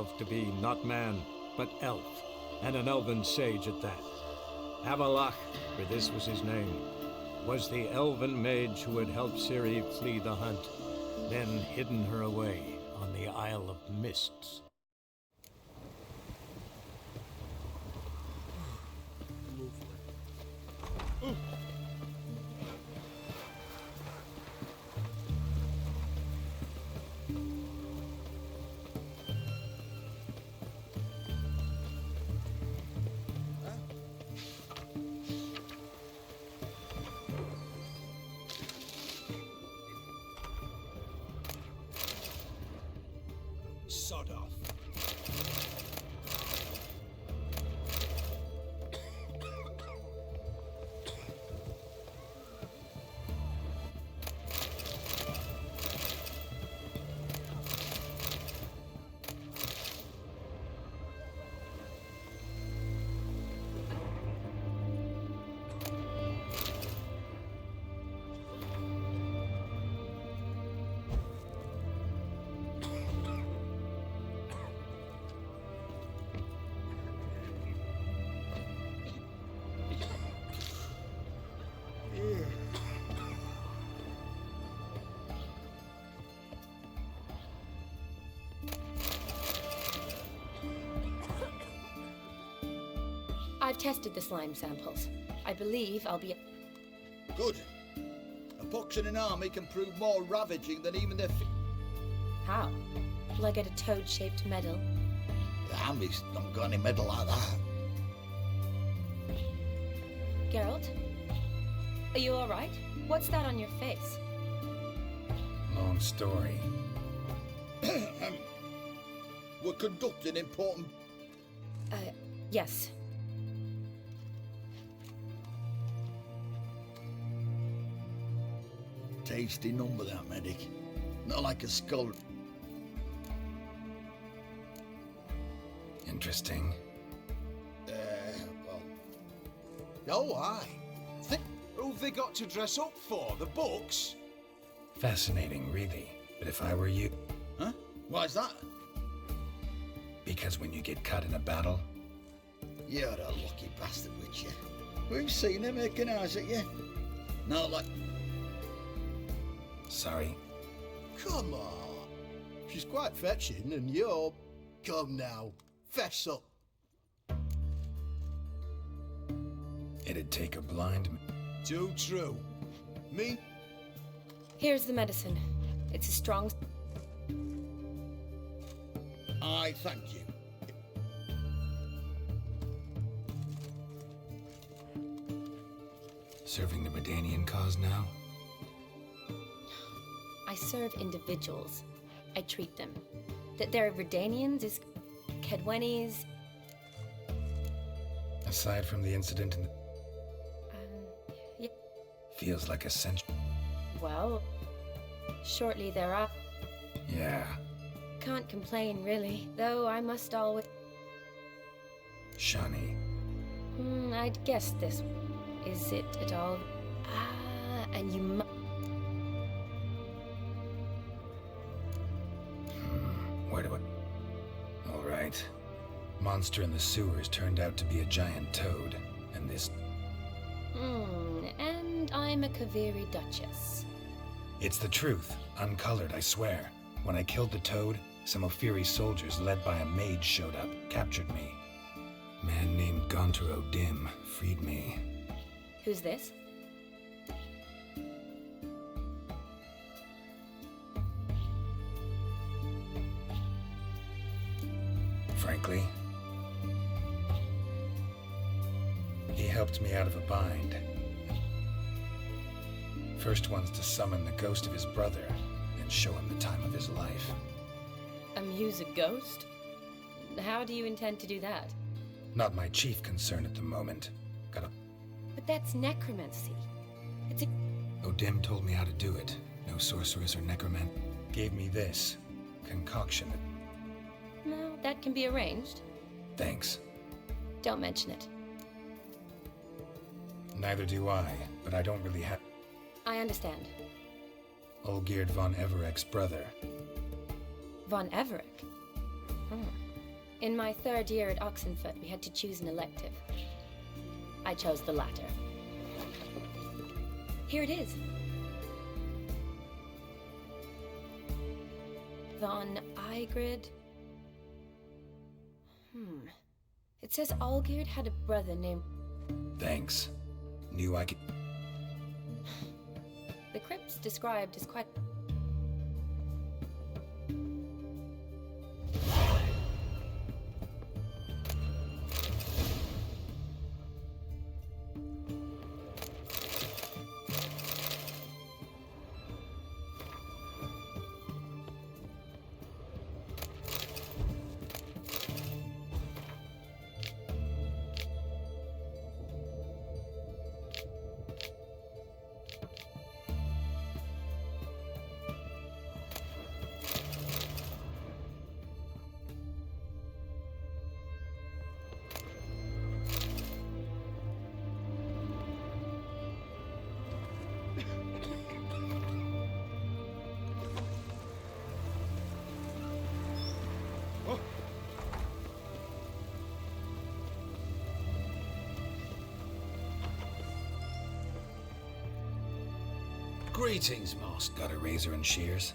himself to be not man, but elf, and an elven sage at that. Avalach, for this was his name, was the elven mage who had helped Ciri flee the hunt, then hidden her away on the Isle of Mists. Sod off. I've tested the slime samples. I believe I'll be... Good. A pox in an army can prove more ravaging than even their... How? Will I get a toad-shaped medal? The army's not got any medal like that. Geralt? Are you alright? What's that on your face? Long story. We're conducting important... Yes. Tasty number, that medic. Not like a skull. Interesting. Well... Oh, aye. Who've they got to dress up for? The books? Fascinating, really. But if I were you... Huh? Why's that? Because when you get cut in a battle... You're a lucky bastard, Witcher. We've seen her making eyes at you. Not like... Sorry. Come on. She's quite fetching, and you're... Come now. Fess up. It'd take a blind... Too true. Me? Here's the medicine. It's a strong... I thank you. Serving the Redanian cause now? I serve individuals. I treat them. That they're Redanians is... Kedwenis... Aside from the incident in the... Yeah. Feels like a century. Well... Shortly thereafter... Yeah. Can't complain, really. Though I must always... Shani. I'd guess this... Is it at all... Ah, and you must... Where do I... All right. Monster in the sewers turned out to be a giant toad, and this... And I'm a Kaviri Duchess. It's the truth. Uncolored, I swear. When I killed the toad, some Ophiri soldiers led by a mage showed up, captured me. Man named Gaunter O'Dim freed me. Who's this? Frankly, he helped me out of a bind. First one's to summon the ghost of his brother and show him the time of his life. Amuse a ghost? How do you intend to do that? Not my chief concern at the moment. But that's necromancy. It's a... O'Dim told me how to do it. No sorceress or necroman. Gave me this concoction. No, that can be arranged. Thanks. Don't mention it. Neither do I, but I don't really have... I understand. Olgierd von Everek's brother. Von Everek? In my third year at Oxenford, we had to choose an elective. I chose the latter. Here it is. Von Igrid. It says Olgierd had a brother named... Thanks. Knew I could... The crypt's described as quite... Greetings, Master. Got a razor and shears?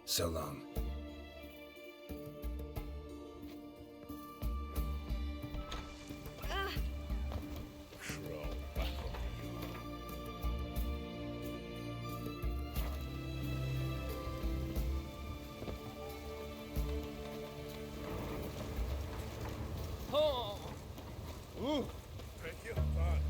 So long. Beg your pardon.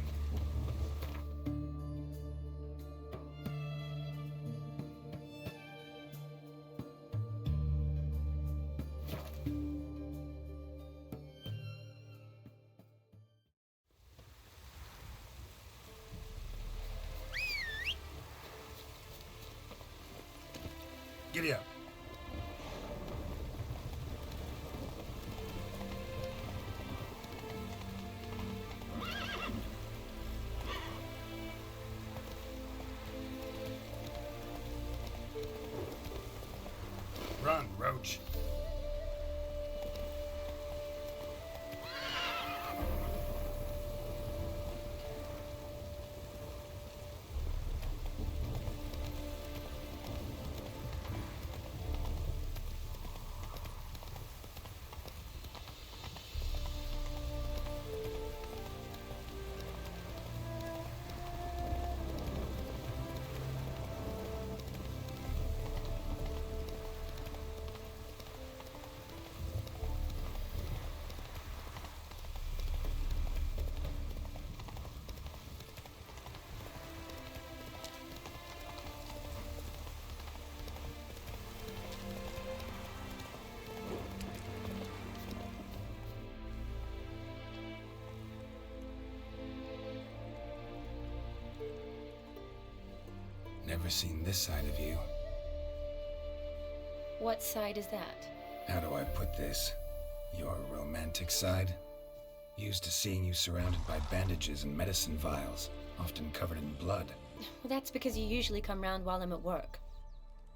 Giddy up. Run, Roach. Never seen this side of you. What side is that? How do I put this? Your romantic side? Used to seeing you surrounded by bandages and medicine vials, often covered in blood. Well, that's because you usually come round while I'm at work.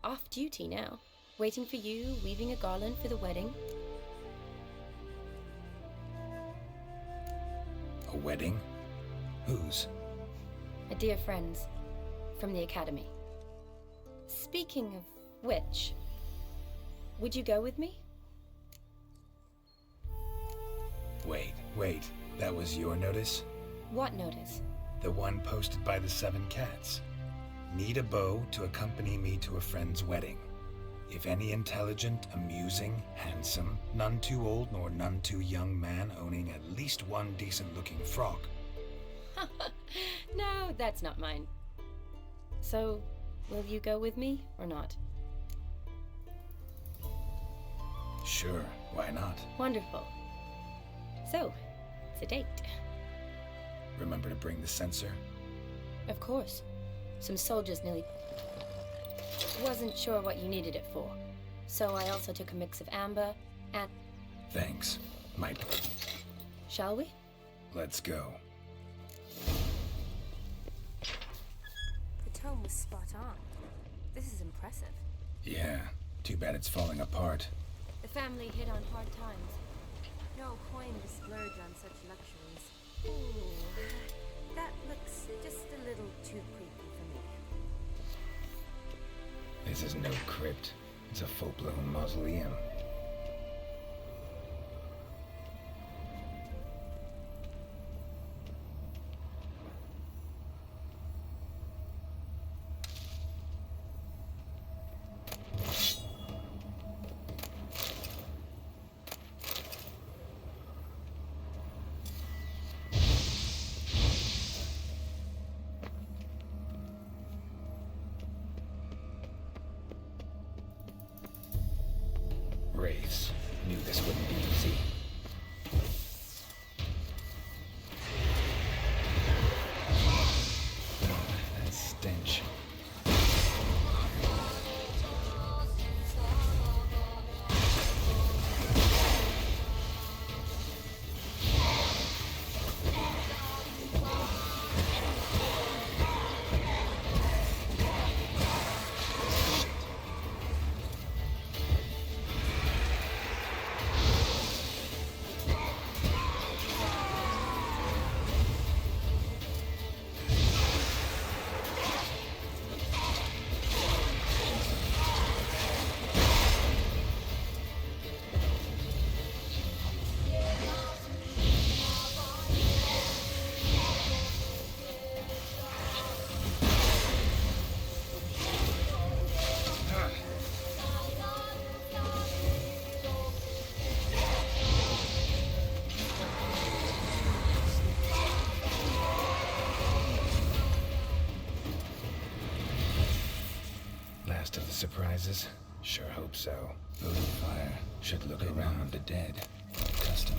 Off duty now. Waiting for you, weaving a garland for the wedding. A wedding? Whose? A dear friend's. From the academy. Speaking of which, would you go with me? Wait. Wait, that was your notice? What notice? The one posted by the 7 cats. Need a beau to accompany me to a friend's wedding. If any intelligent, amusing, handsome, none too old nor none too young man owning at least one decent-looking frock. No, that's not mine. So, will you go with me or not? Sure, why not? Wonderful. So, it's a date. Remember to bring the censer? Of course. Some soldiers nearly... Wasn't sure what you needed it for. So I also took a mix of amber and... Thanks. Might... Shall we? Let's go. The tome was spot on. This is impressive. Yeah, too bad it's falling apart. The family hit on hard times. No coin to splurge on such luxuries. Ooh, that looks just a little too creepy for me. This is no crypt. It's a full-blown mausoleum. Wraiths. Knew this wouldn't be easy. That stench. Last of the surprises? Sure hope so. Votive fire should look around the dead. Custom.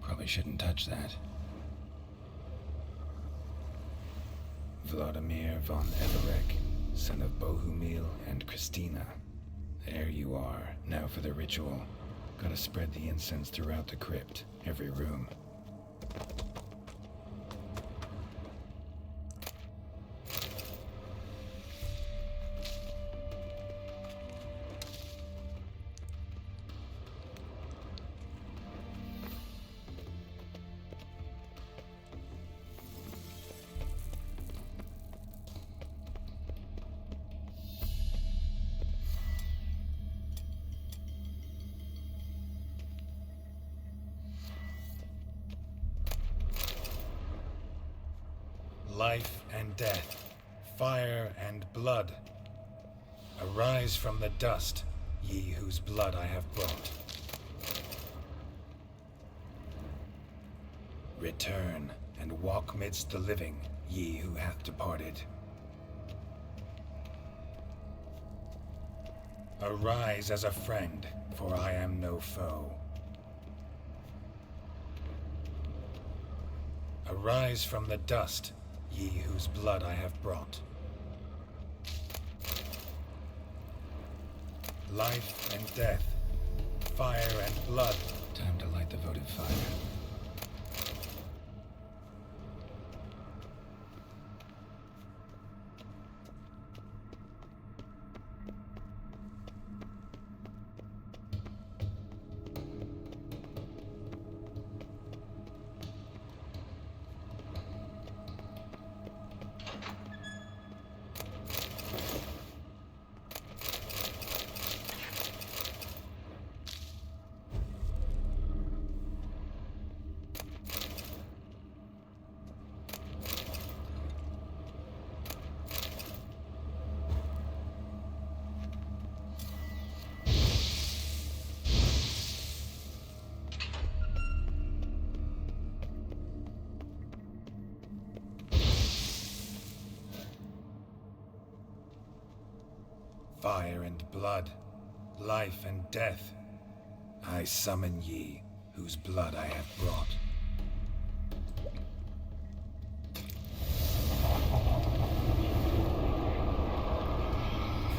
Probably shouldn't touch that. Vladimir von Everek, son of Bohumil and Christina. There you are. Now for the ritual. Gotta spread the incense throughout the crypt, every room. Life and death, fire and blood. Arise from the dust, ye whose blood I have brought. Return and walk midst the living, ye who hath departed. Arise as a friend, for I am no foe. Arise from the dust, ye whose blood I have brought. Life and death, fire and blood. Time to light the votive fire. Fire and blood, life and death. I summon ye, whose blood I have brought.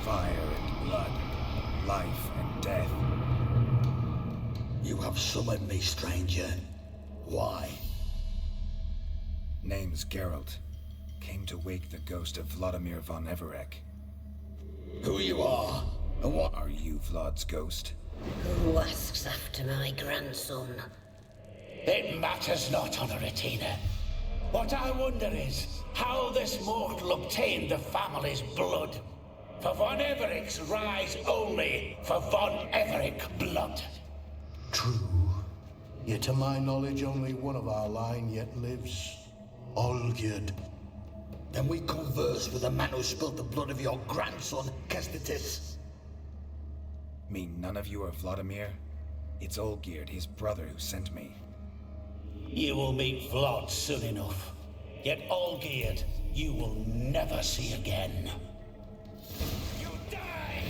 Fire and blood, life and death. You have summoned me, stranger. Why? Name's Geralt. Came to wake the ghost of Vladimir von Everec. Who you are, and what Are you Vlad's ghost? Who asks after my grandson? It matters not, Honoratina. What I wonder is how this mortal obtained the family's blood. For von Everic's rise only for von Everec blood. True. Yet to my knowledge, only one of our line yet lives. Olgierd. Then we converse with the man who spilled the blood of your grandson, Kestitis. Mean none of you are Vladimir? It's Olgierd, his brother, who sent me. You will meet Vlad soon enough. Yet Olgierd, you will never see again. You die!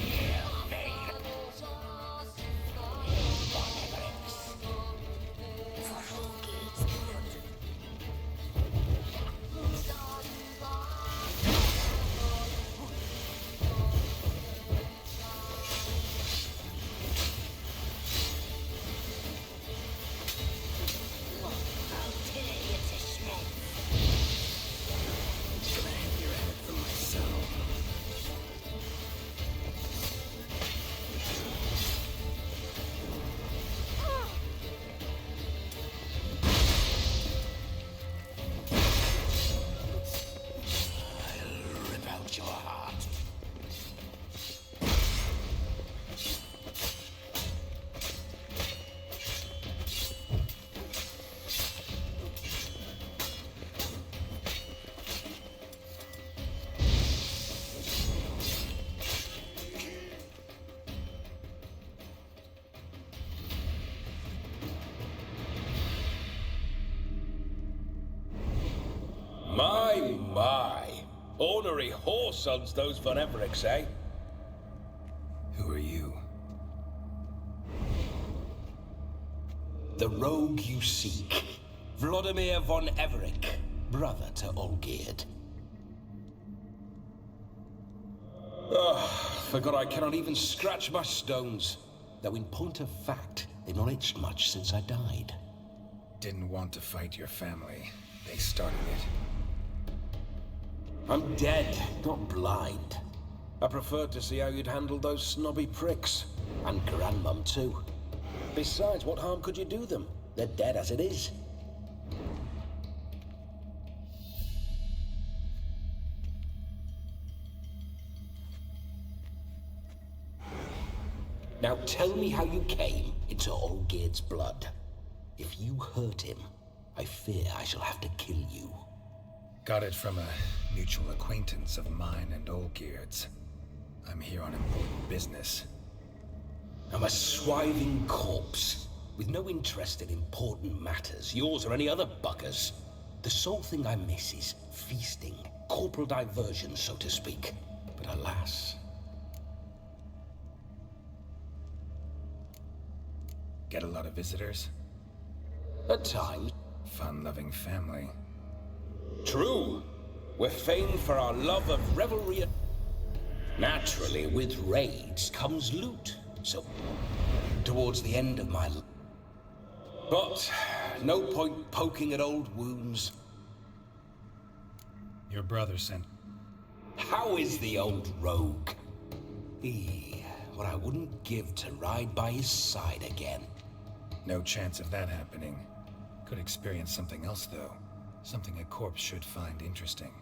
My. Ornery whoresons those von Everecs, eh? Who are you? The rogue you seek. Vladimir von Everec, brother to Olgierd. Forgot I cannot even scratch my stones. Though in point of fact, they've not itched much since I died. Didn't want to fight your family. They started it. I'm dead, not blind. I preferred to see how you'd handled those snobby pricks. And Grandmum, too. Besides, what harm could you do them? They're dead as it is. Now tell me how you came into Olgierd's blood. If you hurt him, I fear I shall have to kill you. Got it from a mutual acquaintance of mine and Olgierd's. I'm here on important business. I'm a swiving corpse, with no interest in important matters, yours or any other buggers. The sole thing I miss is feasting, corporal diversion, so to speak. But alas... Get a lot of visitors? At times. Fun-loving family. True. We're famed for our love of revelry. Naturally, with raids comes loot. So, towards the end of my life. But, no point poking at old wounds. Your brother sent... How is the old rogue? What I wouldn't give to ride by his side again. No chance of that happening. Could experience something else, though. Something a corpse should find interesting.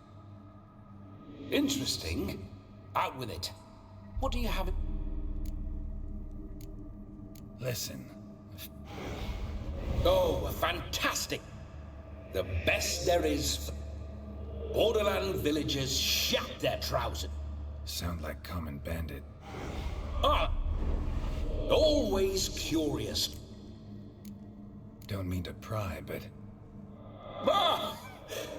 Interesting? Out with it. What do you have? Listen. Oh, fantastic! The best there is. Borderland villagers shat their trousers. Sound like common bandit. Always curious. Don't mean to pry, but...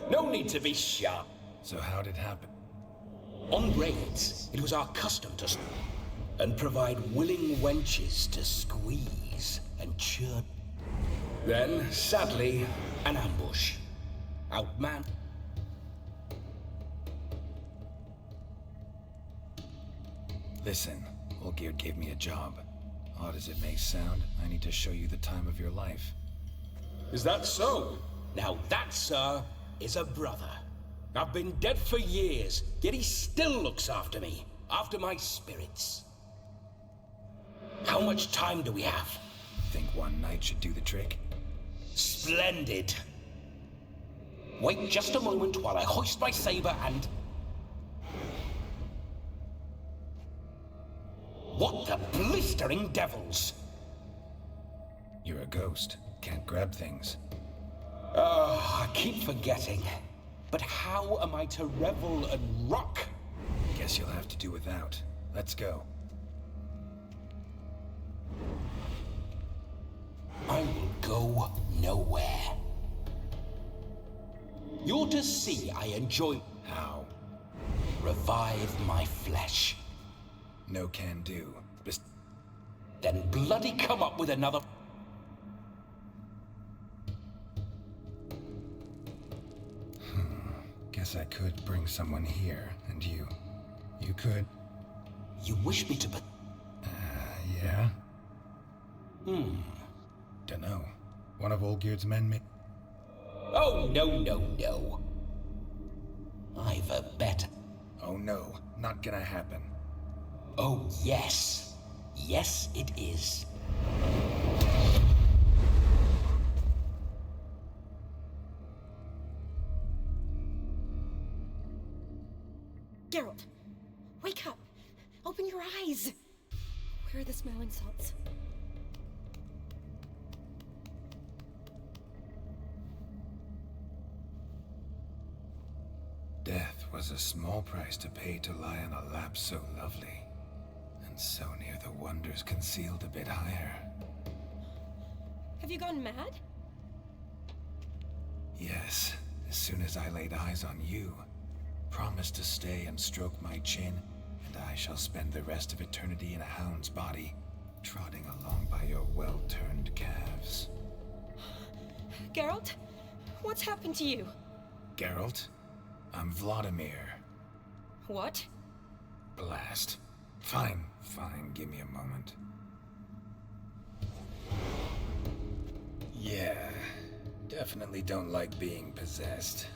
No need to be sharp. So how'd it happen? On raids, it was our custom to and provide willing wenches to squeeze and churn. Then, sadly, an ambush. Outman. Listen, Olgierd gave me a job. Odd as it may sound, I need to show you the time of your life. Is that so? Now that, sir, is a brother. I've been dead for years, yet he still looks after me, after my spirits. How much time do we have? Think one night should do the trick? Splendid. Wait just a moment while I hoist my saber and... What the blistering devils? You're a ghost. Can't grab things. I keep forgetting. But how am I to revel and rock? Guess you'll have to do without. Let's go. I will go nowhere. You're to see I enjoy... How? Revive my flesh. No can do. Then bloody come up with another... Guess I could bring someone here, and you could... You wish me to... Yeah? Dunno. One of Olgierd's men may... Oh, no. I've a better... Oh no, not gonna happen. Oh, yes. Yes, it is. Geralt, wake up! Open your eyes! Where are the smelling salts? Death was a small price to pay to lie on a lap so lovely, and so near the wonders concealed a bit higher. Have you gone mad? Yes, as soon as I laid eyes on you, promised to stay and stroke my chin, and I shall spend the rest of eternity in a hound's body, trotting along by your well-turned calves. Geralt, what's happened to you? Geralt, I'm Vladimir. What? Blast. Fine, give me a moment. Yeah, definitely don't like being possessed.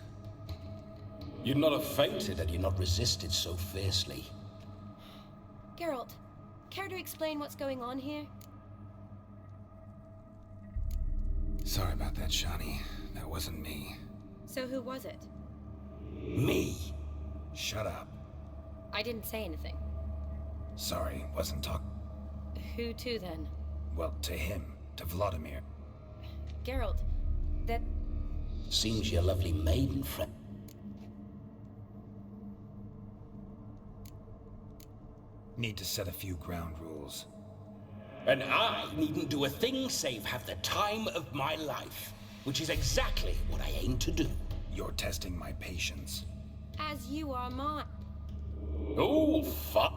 You'd not have fainted had you not resisted so fiercely. Geralt, care to explain what's going on here? Sorry about that, Shani. That wasn't me. So who was it? Me. Shut up. I didn't say anything. Sorry, wasn't talking. Who to then? Well, to him. To Vladimir. Geralt, that... Seems your lovely maiden friend. Need to set a few ground rules. And I needn't do a thing save have the time of my life, which is exactly what I aim to do. You're testing my patience. As you are mine. Oh, fuck.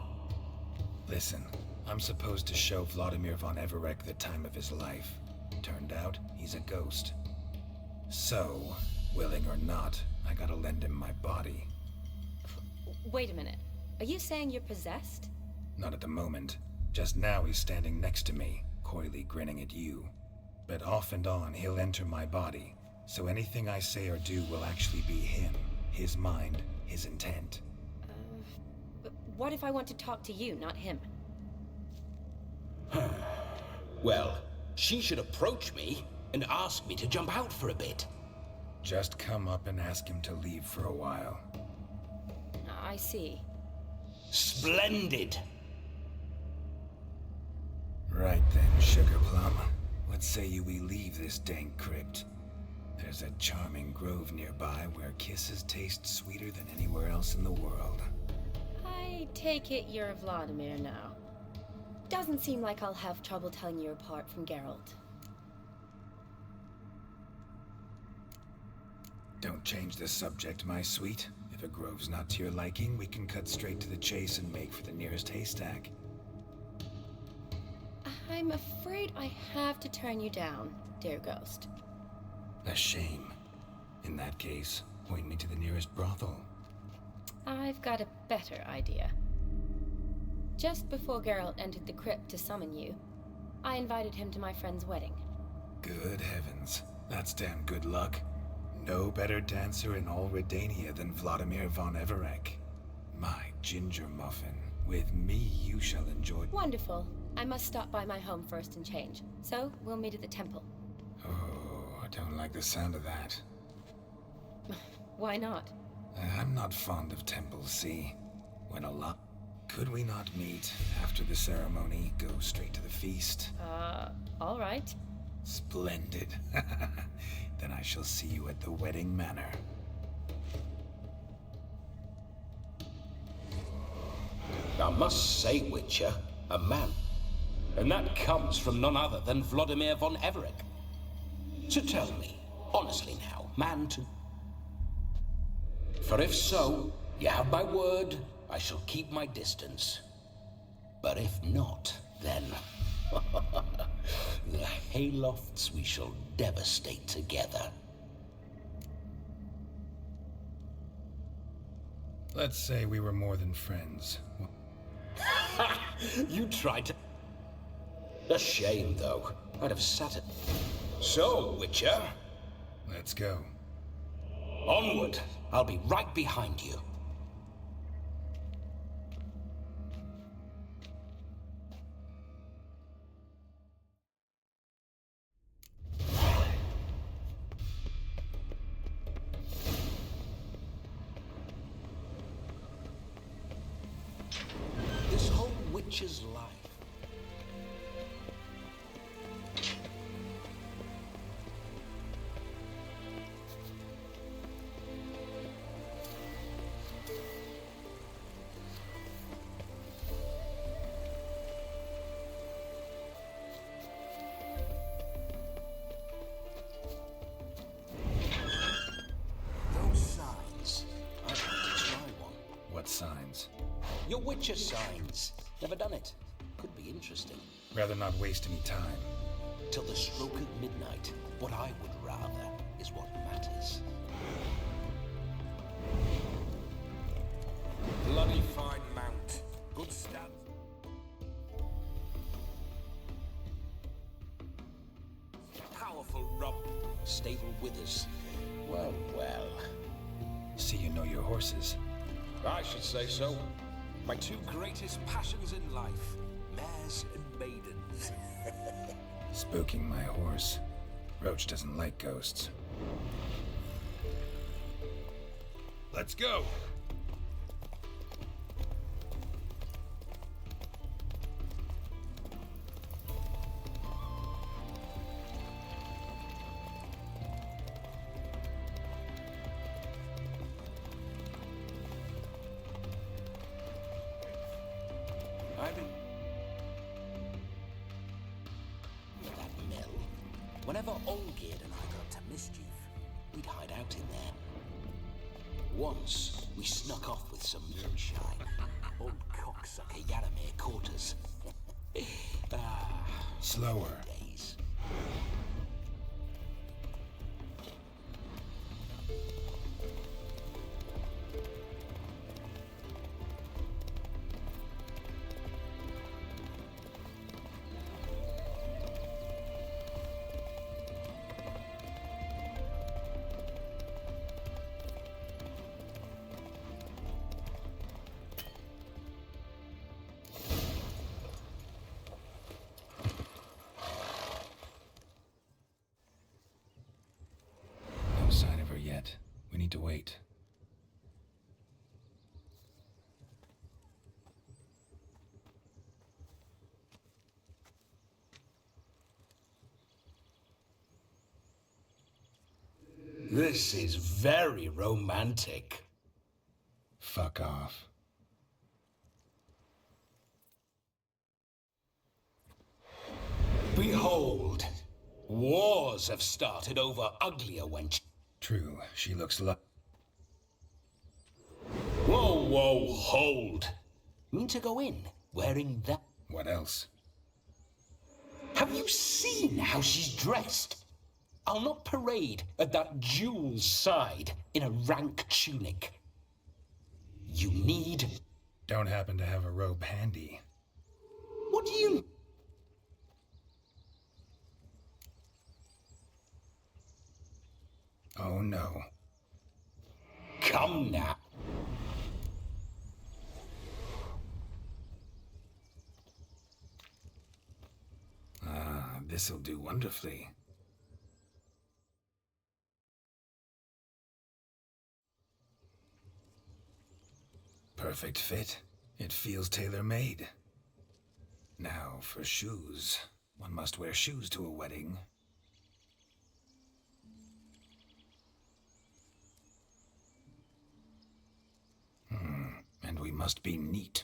Listen, I'm supposed to show Vladimir von Everec the time of his life. Turned out, he's a ghost. So, willing or not, I gotta lend him my body. Wait a minute. Are you saying you're possessed? Not at the moment. Just now he's standing next to me, coyly grinning at you. But off and on, he'll enter my body. So anything I say or do will actually be him. His mind, his intent. But what if I want to talk to you, not him? Well, she should approach me and ask me to jump out for a bit. Just come up and ask him to leave for a while. I see. Splendid. Right then, Sugar Plum. What say you we leave this dank crypt? There's a charming grove nearby where kisses taste sweeter than anywhere else in the world. I take it you're Vladimir now. Doesn't seem like I'll have trouble telling you apart from Geralt. Don't change the subject, my sweet. If a grove's not to your liking, we can cut straight to the chase and make for the nearest haystack. I'm afraid I have to turn you down, dear ghost. A shame. In that case, point me to the nearest brothel. I've got a better idea. Just before Geralt entered the crypt to summon you, I invited him to my friend's wedding. Good heavens. That's damn good luck. No better dancer in all Redania than Vladimir von Everec. My ginger muffin. With me you shall enjoy— Wonderful. I must stop by my home first and change. So, we'll meet at the temple. Oh, I don't like the sound of that. Why not? I'm not fond of temples, see? When a lot— Could we not meet after the ceremony, go straight to the feast? All right. Splendid. Then I shall see you at the wedding manor. I must say, Witcher, a man. And that comes from none other than Vladimir von Everec. So tell me, honestly now, man to— For if so, you have my word, I shall keep my distance. But if not, then the haylofts we shall devastate together. Let's say we were more than friends. You tried to— A shame, though. I'd have sat it. So, Witcher, Let's go. onward. I'll be right behind you. This whole witch's life. Those signs. I'd like to try one. What signs? Your Witcher signs. Never done it. Could be interesting. Rather not waste any time. Till the stroke of midnight, what I would rather is what matters. Bloody fine mount. Good stand. Powerful rub. Stable withers. Well, well. See you know your horses. I should say so. My two greatest passions in life. Mares and maidens. Spooking my horse. Roach doesn't like ghosts. Let's go! That mill. Whenever Olgierd and I got to mischief, we'd hide out in there. Once, we snuck off with some moonshine. Old cocksucker Yaramir caught us. Slower. Days. No sign of her yet. We need to wait. This is very romantic. Fuck off. Behold, wars have started over uglier wench. True, she looks like— whoa, hold. Mean to go in wearing that? What else? Have you seen how she's dressed? I'll not parade at that jewel's side in a rank tunic. You need... Don't happen to have a robe handy. What do you... Oh no. Come now. This'll do wonderfully. Perfect fit. It feels tailor-made. Now for shoes. One must wear shoes to a wedding. And we must be neat.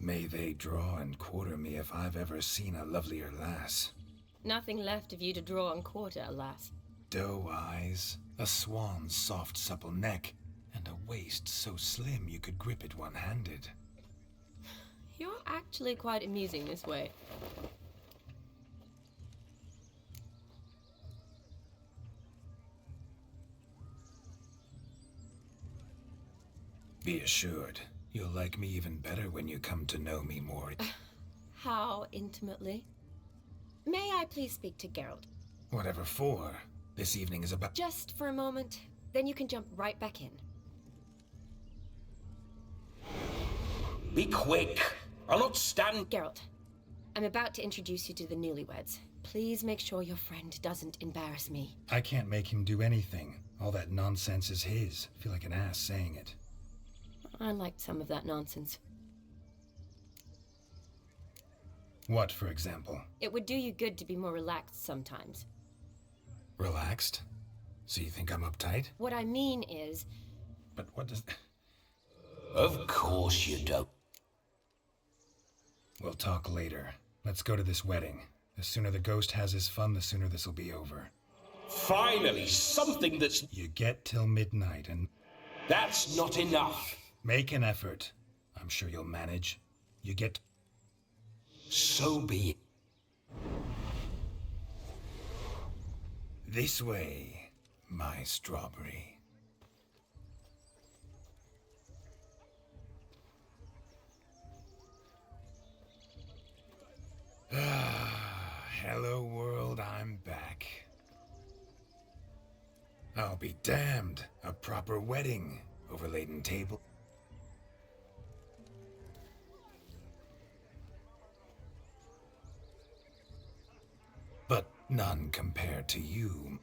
May they draw and quarter me if I've ever seen a lovelier lass. Nothing left of you to draw and quarter, alas. Doe eyes, a swan's soft supple neck, and a waist so slim you could grip it one-handed. You're actually quite amusing this way. Be assured, you'll like me even better when you come to know me more. How intimately? May I please speak to Geralt? Whatever for. This evening is about... Just for a moment, then you can jump right back in. Be quick. I'll not stand... Geralt, I'm about to introduce you to the newlyweds. Please make sure your friend doesn't embarrass me. I can't make him do anything. All that nonsense is his. I feel like an ass saying it. I liked some of that nonsense. What, for example? It would do you good to be more relaxed sometimes. Relaxed? So you think I'm uptight? What I mean is... But what does... Of course you don't. We'll talk later. Let's go to this wedding. The sooner the ghost has his fun, the sooner this'll be over. Finally, something that's... You get till midnight and... That's not enough. Make an effort. I'm sure you'll manage. You get... So be it. This way, my strawberry. Hello world, I'm back. I'll be damned. A proper wedding. Overladen table. But none compared to you.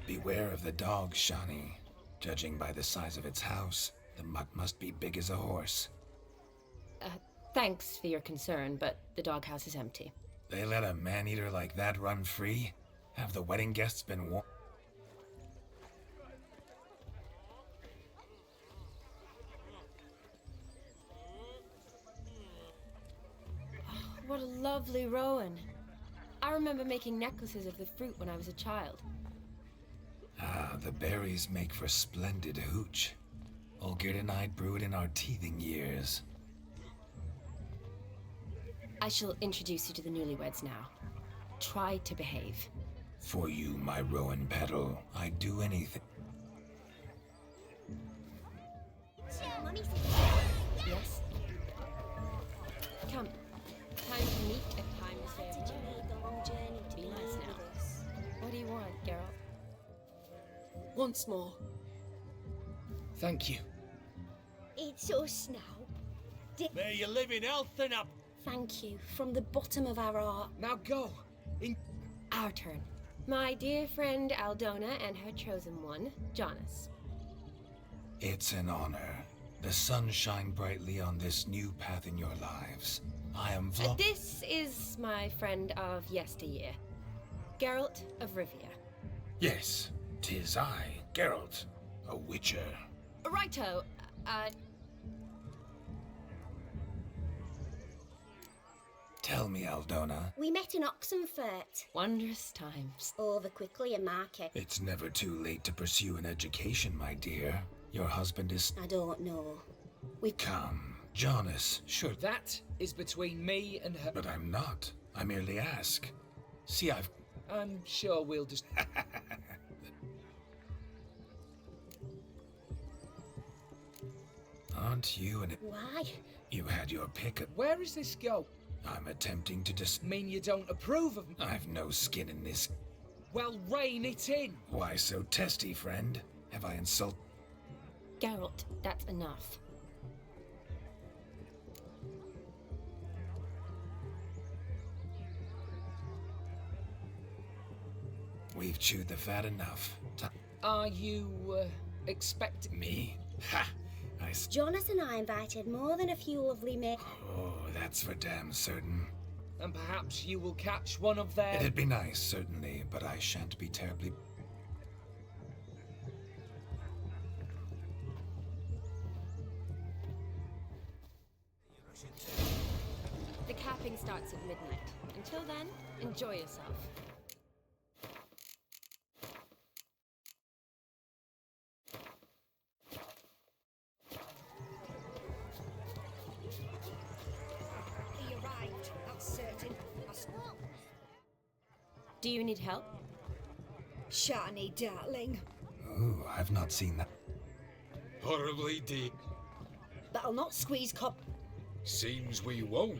Beware of the dog, Shani. Judging by the size of its house, the mutt must be big as a horse. Thanks for your concern, but the doghouse is empty. They let a man-eater like that run free? Have the wedding guests been warned? What a lovely rowan. I remember making necklaces of the fruit when I was a child. Ah, the berries make for splendid hooch. Olgerd and I brewed in our teething years. I shall introduce you to the newlyweds now. Try to behave. For you, my rowan petal, I'd do anything. Yes? Come. Time to meet at time to say Did you make the long journey to Be be nice over now. this? What do you want, Geralt? Once more. Thank you. It's us now. May you live in health and up. Thank you from the bottom of our heart. Now go. Our turn. My dear friend Aldona and her chosen one, Jonas. It's an honor. The sun shine brightly on this new path in your lives. I am This is my friend of yesteryear, Geralt of Rivia. Yes, 'tis I, Geralt, a witcher. Righto. Tell me, Aldona. We met in Oxenfurt. Wondrous times. Over quickly in market. It's never too late to pursue an education, my dear. Your husband is... I don't know. Come, Jonas, sure. That is between me and her. But I'm not. I merely ask. See, I'm sure we'll just... Aren't you and... Why? You had your pick of... Where is this go? I'm attempting to Mean you don't approve of... I've no skin in this. Well, rein it in. Why so testy, friend? Have I insulted... Geralt, that's enough. We've chewed the fat enough. Are you, expecting... Me? Ha! Jonas and I invited more than a few lovely men. Oh, that's for damn certain. And perhaps you will catch one of their... It'd be nice, certainly, but I shan't be terribly... The capping starts at midnight. Until then, enjoy yourself. He arrived, that's certain. Do you need help? Shani, darling. Ooh, I've not seen that. Horribly deep. That'll not squeeze cop. Seems we won't.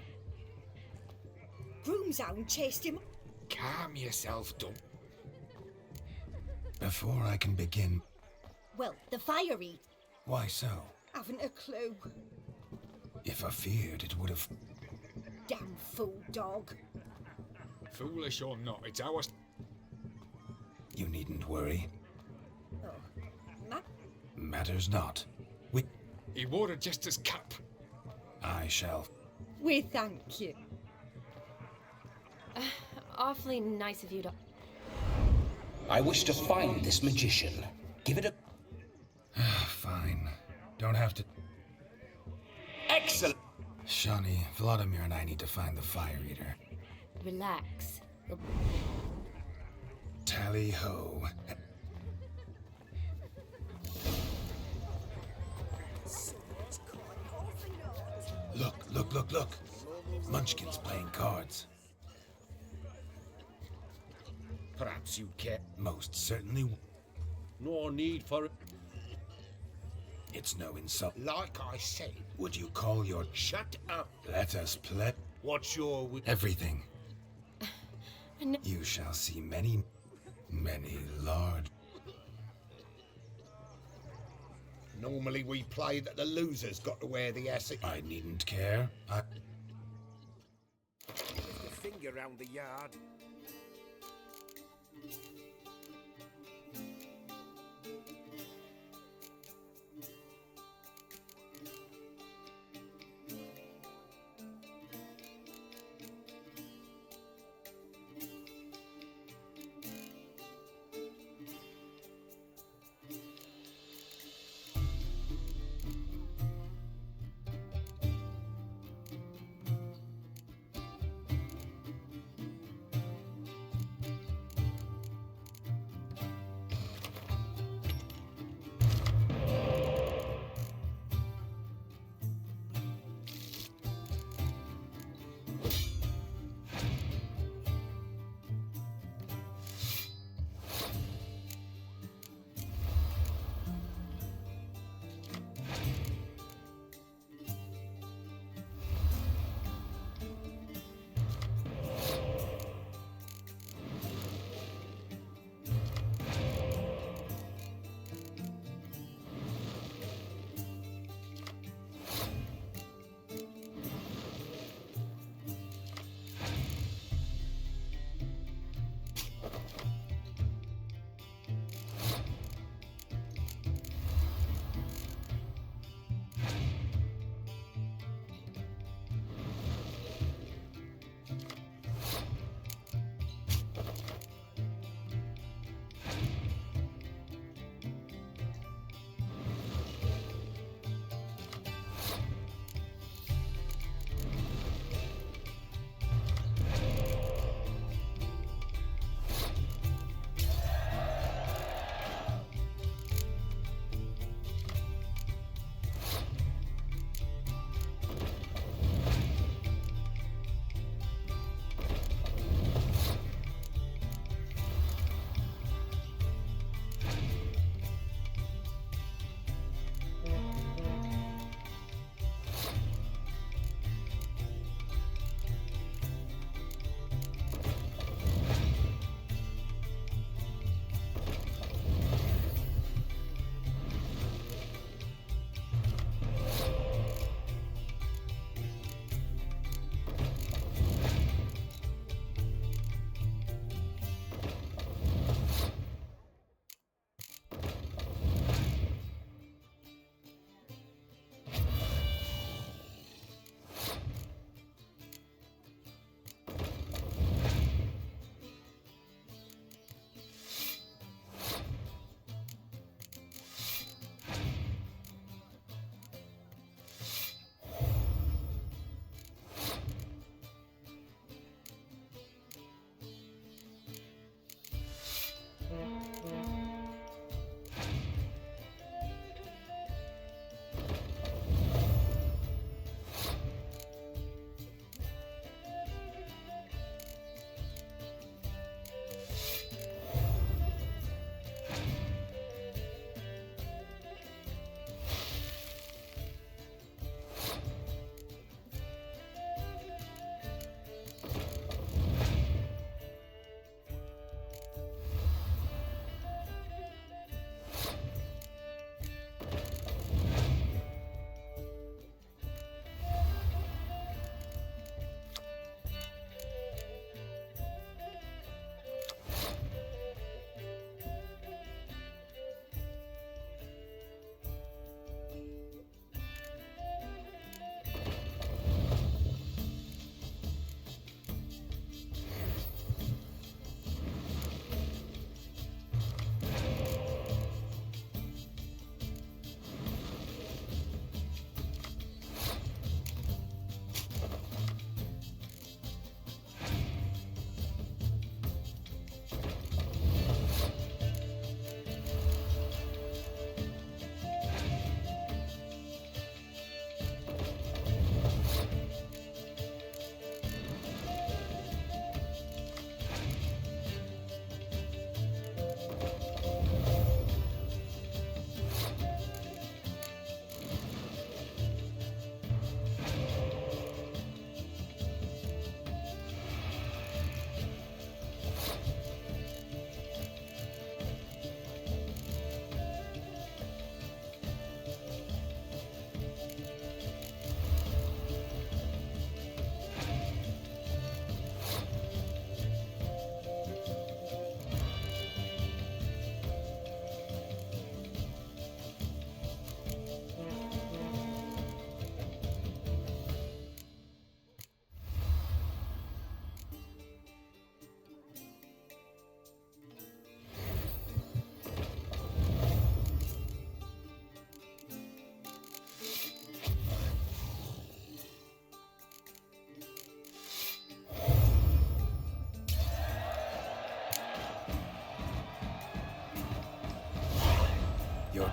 Groomshound chased him. Calm yourself, Dump. Before I can begin... Well, the fiery. Why so? Haven't a clue. If I feared, it would have... Damn fool dog. Foolish or not, it's ours. You needn't worry. Oh, Matters not. He wore a jester's cap. I shall... we thank you. Awfully nice of you to... I wish to find this magician. Give it a... Fine. Don't have to... Excellent! Shani, Vladimir and I need to find the Fire Eater. Relax. Tally-ho. Look. Munchkin's playing cards. Perhaps you care. Most certainly. No need for it. It's no insult. Like I said. Would you call your... Shut up. Let us play... What's your... Everything. No. You shall see many large... Normally we play that the loser's got to wear the acid. I needn't care. With the finger round the yard.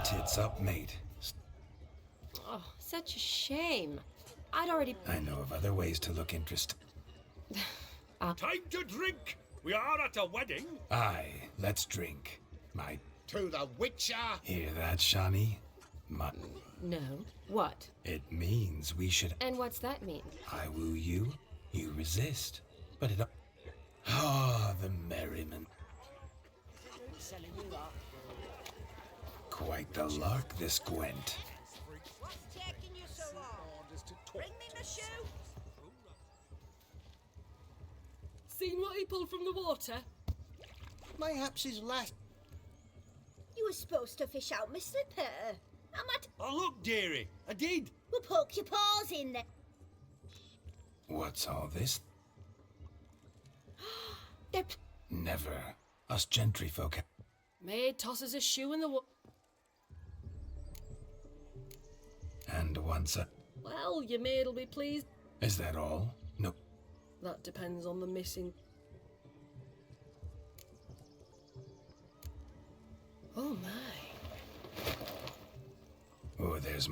tits up, mate. Oh, such a shame. I'd already... I know of other ways to look interesting. Time to drink! We are at a wedding. Aye, let's drink. My... To the Witcher! Hear that, Shani? No. What? It means we should... And what's that mean? I woo you, you resist. But it... Ah, the merriment. Quite the lark, this Gwent. What's taking you so long? Bring me my shoe. Seen what he pulled from the water? Mayhaps his last... You were supposed to fish out my slipper. I'm at... Oh, look, dearie, I did. Well, poke your paws in there. What's all this? They're... Never. Us gentry folk... Maid tosses a shoe in the water. And once a... Well, your maid'll be pleased. Is that all? No. That depends on the missing... Oh my. Oh, there's...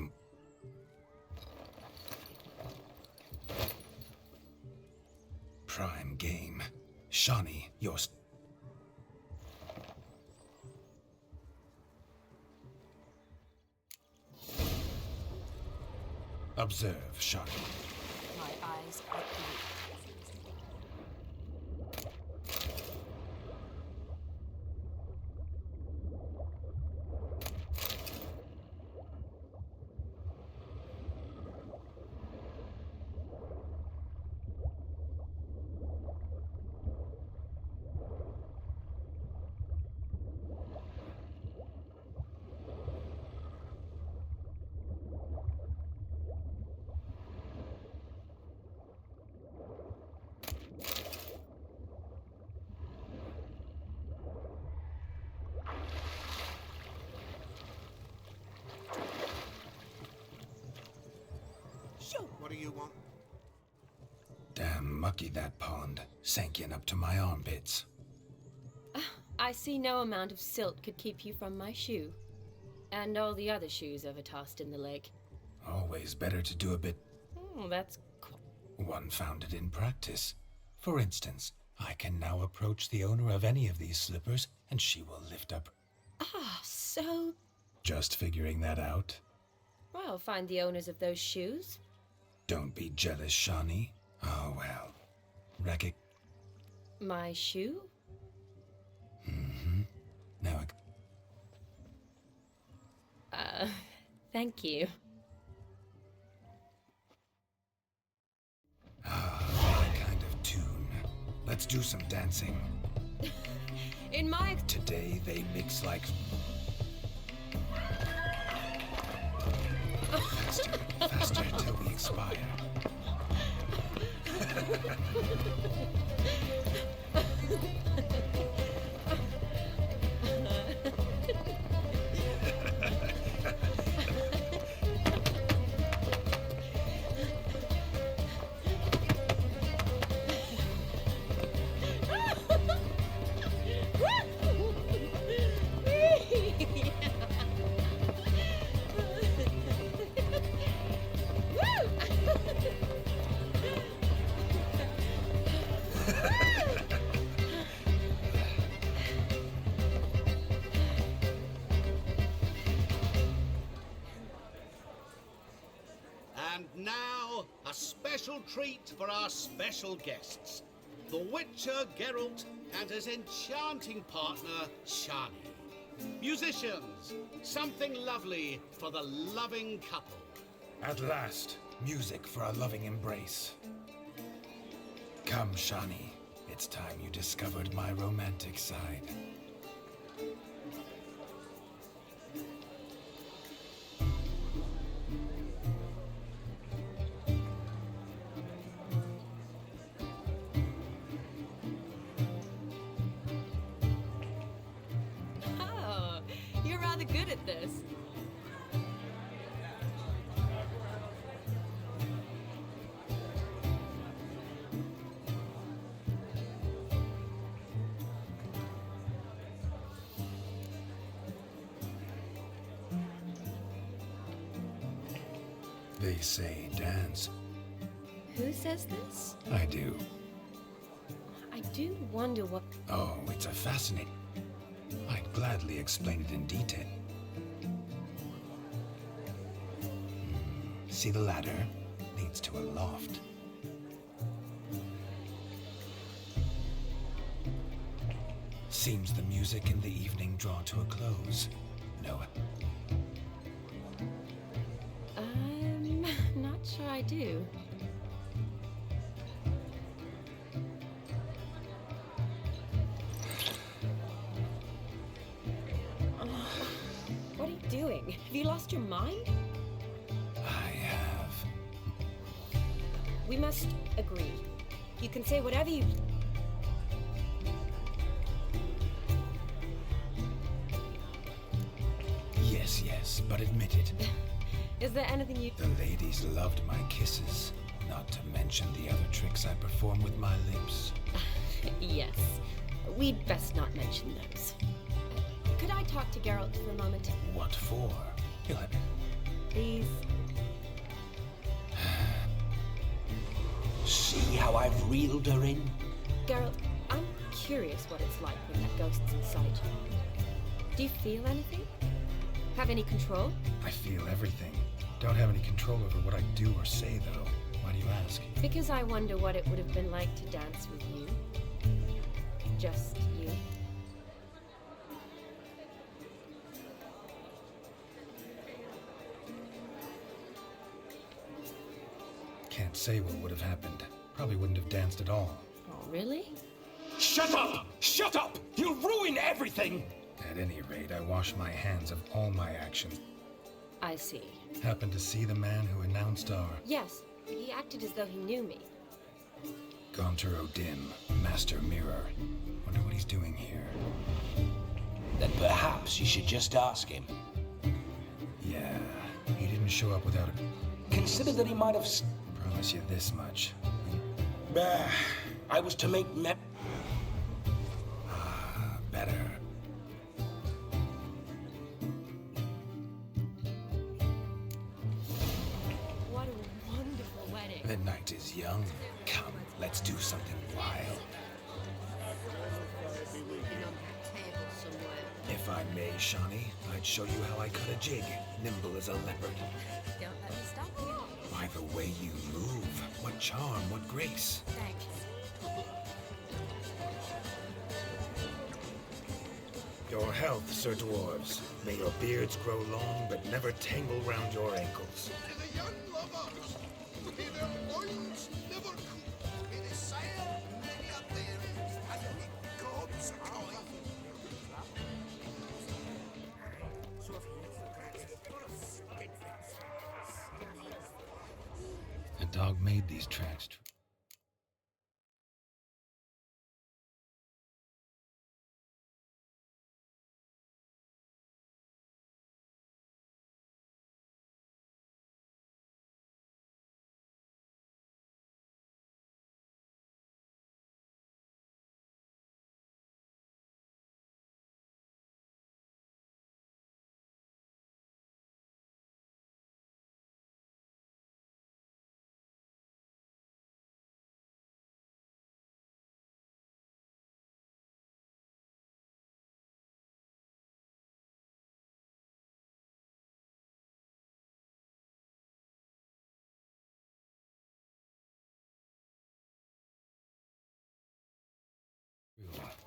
Prime game. Shani, you're... Observe, Shani. My eyes are blue. What do you want? Damn mucky, that pond. Sank in up to my armpits. I see no amount of silt could keep you from my shoe. And all the other shoes ever tossed in the lake. Always better to do a bit... Oh, that's... One founded in practice. For instance, I can now approach the owner of any of these slippers, and she will lift up... Ah, so... Just figuring that out. Well, find the owners of those shoes. Don't be jealous, Shani. Oh, well. My shoe? Mm-hmm. Now Thank you. That kind of tune. Let's do some dancing. In my... Today they mix like... Faster, faster till we expire. And now, a special treat for our special guests. The Witcher Geralt and his enchanting partner, Shani. Musicians, something lovely for the loving couple. At last, music for a loving embrace. Come, Shani. It's time you discovered my romantic side. Oh, you're rather good at this. They say dance. Who says this? I do. I do wonder what... Oh, it's a fascinating... I'd gladly explain it in detail. See the ladder? Leads to a loft. Seems the music in the evening draw to a close. No. I'm not sure I do. What are you doing? Have you lost your mind? I have. We must agree. You can say whatever you... Yes, but admit it. Is there anything you... The ladies loved my kisses, not to mention the other tricks I perform with my lips. Yes. We'd best not mention those. Could I talk to Geralt for a moment? What for? He'll have... Please. See how I've reeled her in? Geralt, I'm curious what it's like when that ghost's inside you. Do you feel anything? Have any control? I feel everything. Don't have any control over what I do or say, though. Why do you ask? Because I wonder what it would have been like to dance with you. Just you. Can't say what would have happened. Probably wouldn't have danced at all. Oh, really? Shut up! Shut up! You'll ruin everything! At any rate, I wash my hands of all my actions. I see. Happened to see the man who announced our... Yes, he acted as though he knew me. Gaunter O'Dim, Master Mirror. Wonder what he's doing here. Then perhaps you should just ask him. Yeah, he didn't show up without a... Consider that he might have... Promise you this much. I was to make better. What a wonderful wedding. The night is young. Come, let's do something wild. If I may, Shani, I'd show you how I cut a jig, nimble as a leopard. Don't let me stop you. Why, the way you move. What charm, what grace. Thanks. Your health, Sir Dwarves. May your beards grow long, but never tangle round your ankles. To the young lovers, may their loins never cool. May the sire many a bearings and the gods call. A dog made these tracks.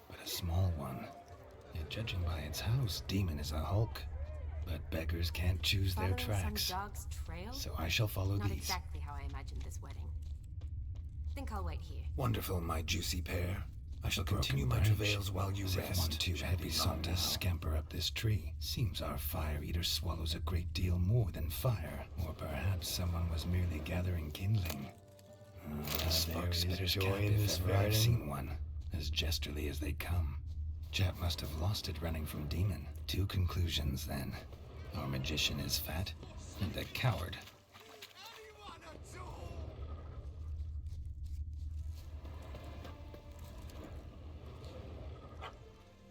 But a small one. Yet judging by its house, Demon is a hulk. But beggars can't choose their tracks. Some dog's trail? So I shall follow Not these. exactly how I imagined this wedding. Think I'll wait here. Wonderful, my juicy pair. I shall continue my travails while you rest. One too heavy song to scamper up this tree. Seems our fire eater swallows a great deal more than fire. Or perhaps someone was merely gathering kindling. The sparks that are joy in this riding. I've seen one. As jesterly as they come. Chap must have lost it running from Demon. Two conclusions, then. Our magician is fat, and a coward.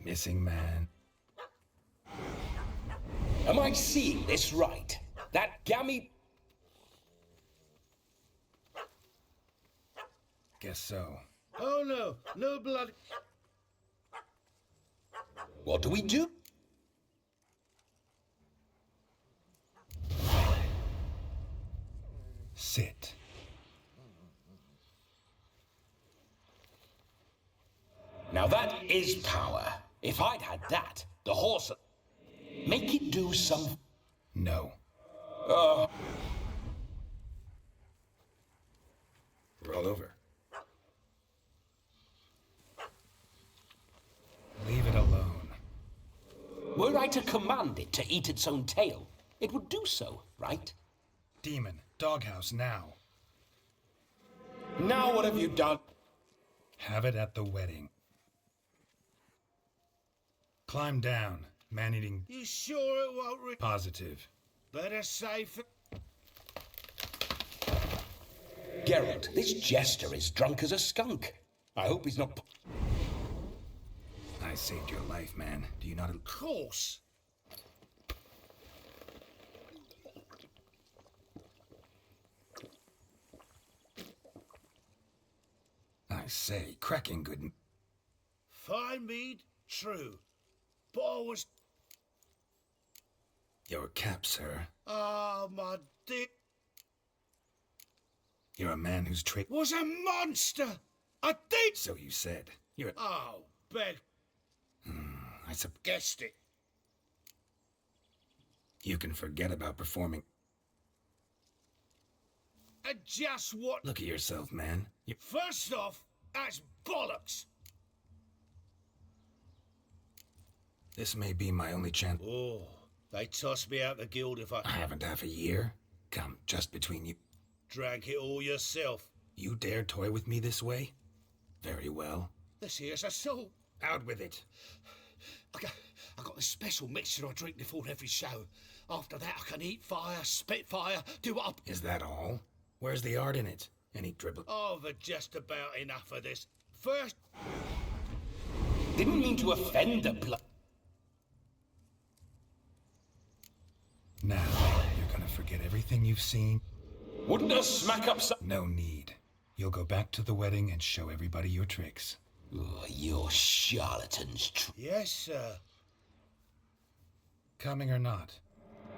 Missing man. Am I seeing this right? That gammy... Guess so. Oh no, no blood. What do we do? Sit. Now that is power. If I'd had that, the horse... Make it do some... No. Roll over. Leave it alone. Were I to command it to eat its own tail, it would do so, right? Demon, doghouse now. Now what have you done? Have it at the wedding. Climb down. Man-eating... You sure it won't Positive. Better safe... Geralt, this jester is drunk as a skunk. I hope he's not... I saved your life, man. Do you not... Of course. I say, cracking good... Fine mead, true. But I was... Your cap, sir. Ah, my dick... You're a man who's tricked... Was a monster! I did... So you said. You're... Oh, beg... I guessed it. You can forget about performing... And just what... Look at yourself, man. You... First off, that's bollocks. This may be my only chance... Oh, they toss me out the guild if I haven't half a year. Come, just between you... Drank it all yourself. You dare toy with me this way? Very well. This here's assault. Out with it. I got a special mixture I drink before every show. After that, I can eat fire, spit fire, do what I... Is that all? Where's the art in it? Any dribble? Oh, but just about enough of this. First... Didn't mean to offend the blood... Now, you're gonna forget everything you've seen. Wouldn't a smack up some... No need. You'll go back to the wedding and show everybody your tricks. Oh, you're charlatans. Yes, sir. Coming or not?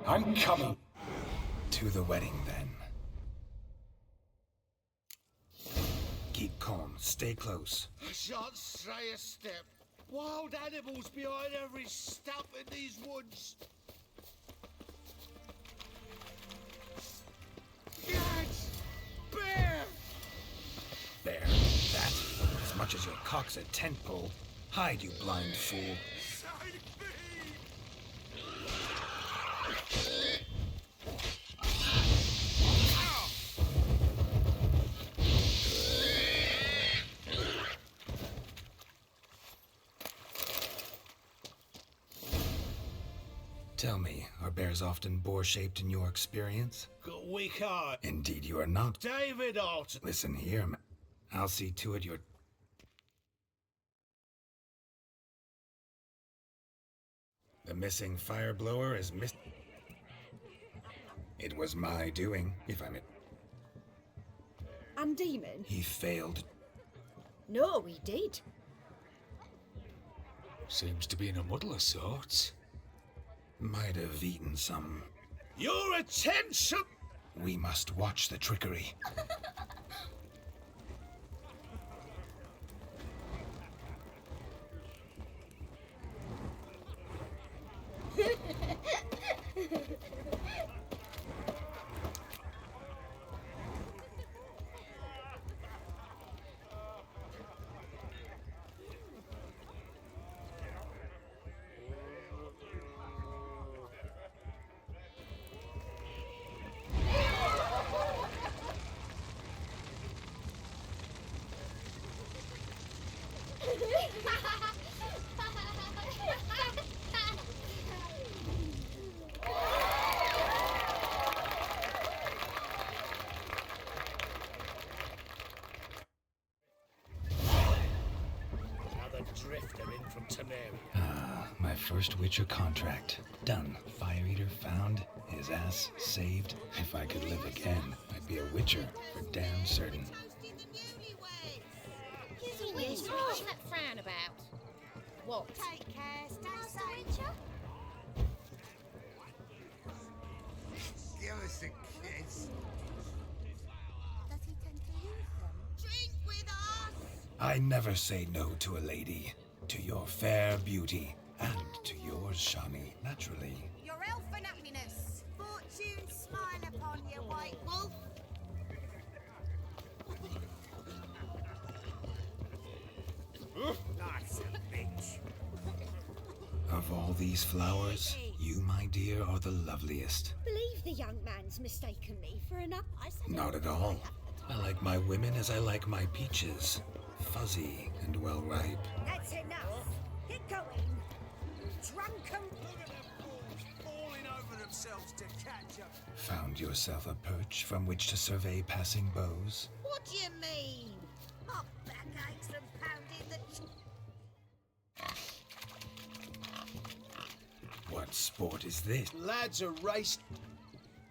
I'm coming. To the wedding, then. Keep calm. Stay close. I shan't stray a step. Wild animals behind every stump in these woods. Yes! Bear! There. That. As much as your cock's a tent pole. Hide, you blind fool. Tell me, are bears often boar-shaped in your experience? Got weak eye. Indeed you are not. David Alton. Listen here, man. I'll see to it you're... The missing fire blower is miss... It was my doing, if I'm... And Demon? He failed. No, he did. Seems to be in a muddle of sorts. Might have eaten some. Your attention! We must watch the trickery. Drifter in from Temeria. Ah, my first Witcher contract. Done. Fire Eater found. His ass saved. If I could live again, I'd be a Witcher for damn certain. Toasting the newlyweds. What's that frown about? What? Take care, stay safe. Give us a kiss. Does he tend to use them? Drink with us! I never say no to a lady. To your fair beauty. And to yours, Shani, naturally. Your elfin happiness. Fortune smile upon you, white wolf. Nice bitch. Of all these flowers, you, my dear, are the loveliest. Believe the young man's mistaken me for an up. Not at all. I like my women as I like my peaches. Fuzzy and well ripe. That's enough. Get going. Drunken. Look at them fools falling over themselves to catch up. Found yourself a perch from which to survey passing beaux? What do you mean? My backaches from pounding the. What sport is this? Lads are raced.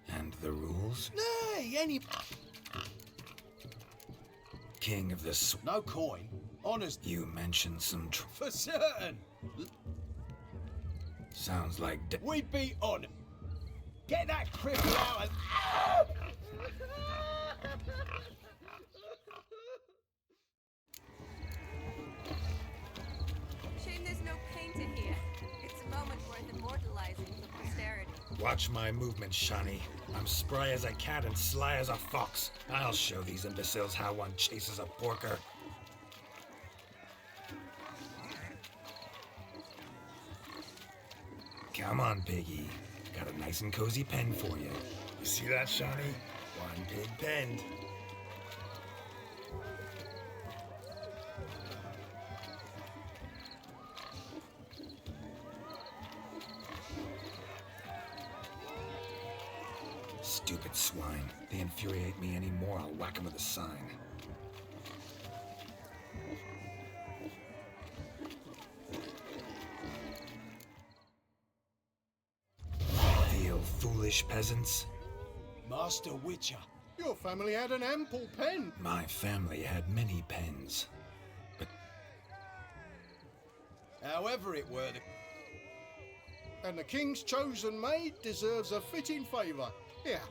And the rules? Nay, any. King of the No coin. Honours. You mentioned some For certain. Sounds like We be on. Get that cripple out and. Shame there's no paint in here. It's a moment worth immortalizing for posterity. Watch my movements, Shani. I'm spry as a cat and sly as a fox. I'll show these imbeciles how one chases a porker. Come on, piggy. Got a nice and cozy pen for you. You see that, Shani? One big pen. Stupid swine. They infuriate me anymore. I'll whack them with a sign. Feel foolish peasants? Master Witcher. Your family had an ample pen. My family had many pens. But However it were, And the king's chosen maid deserves a fitting favour. Here.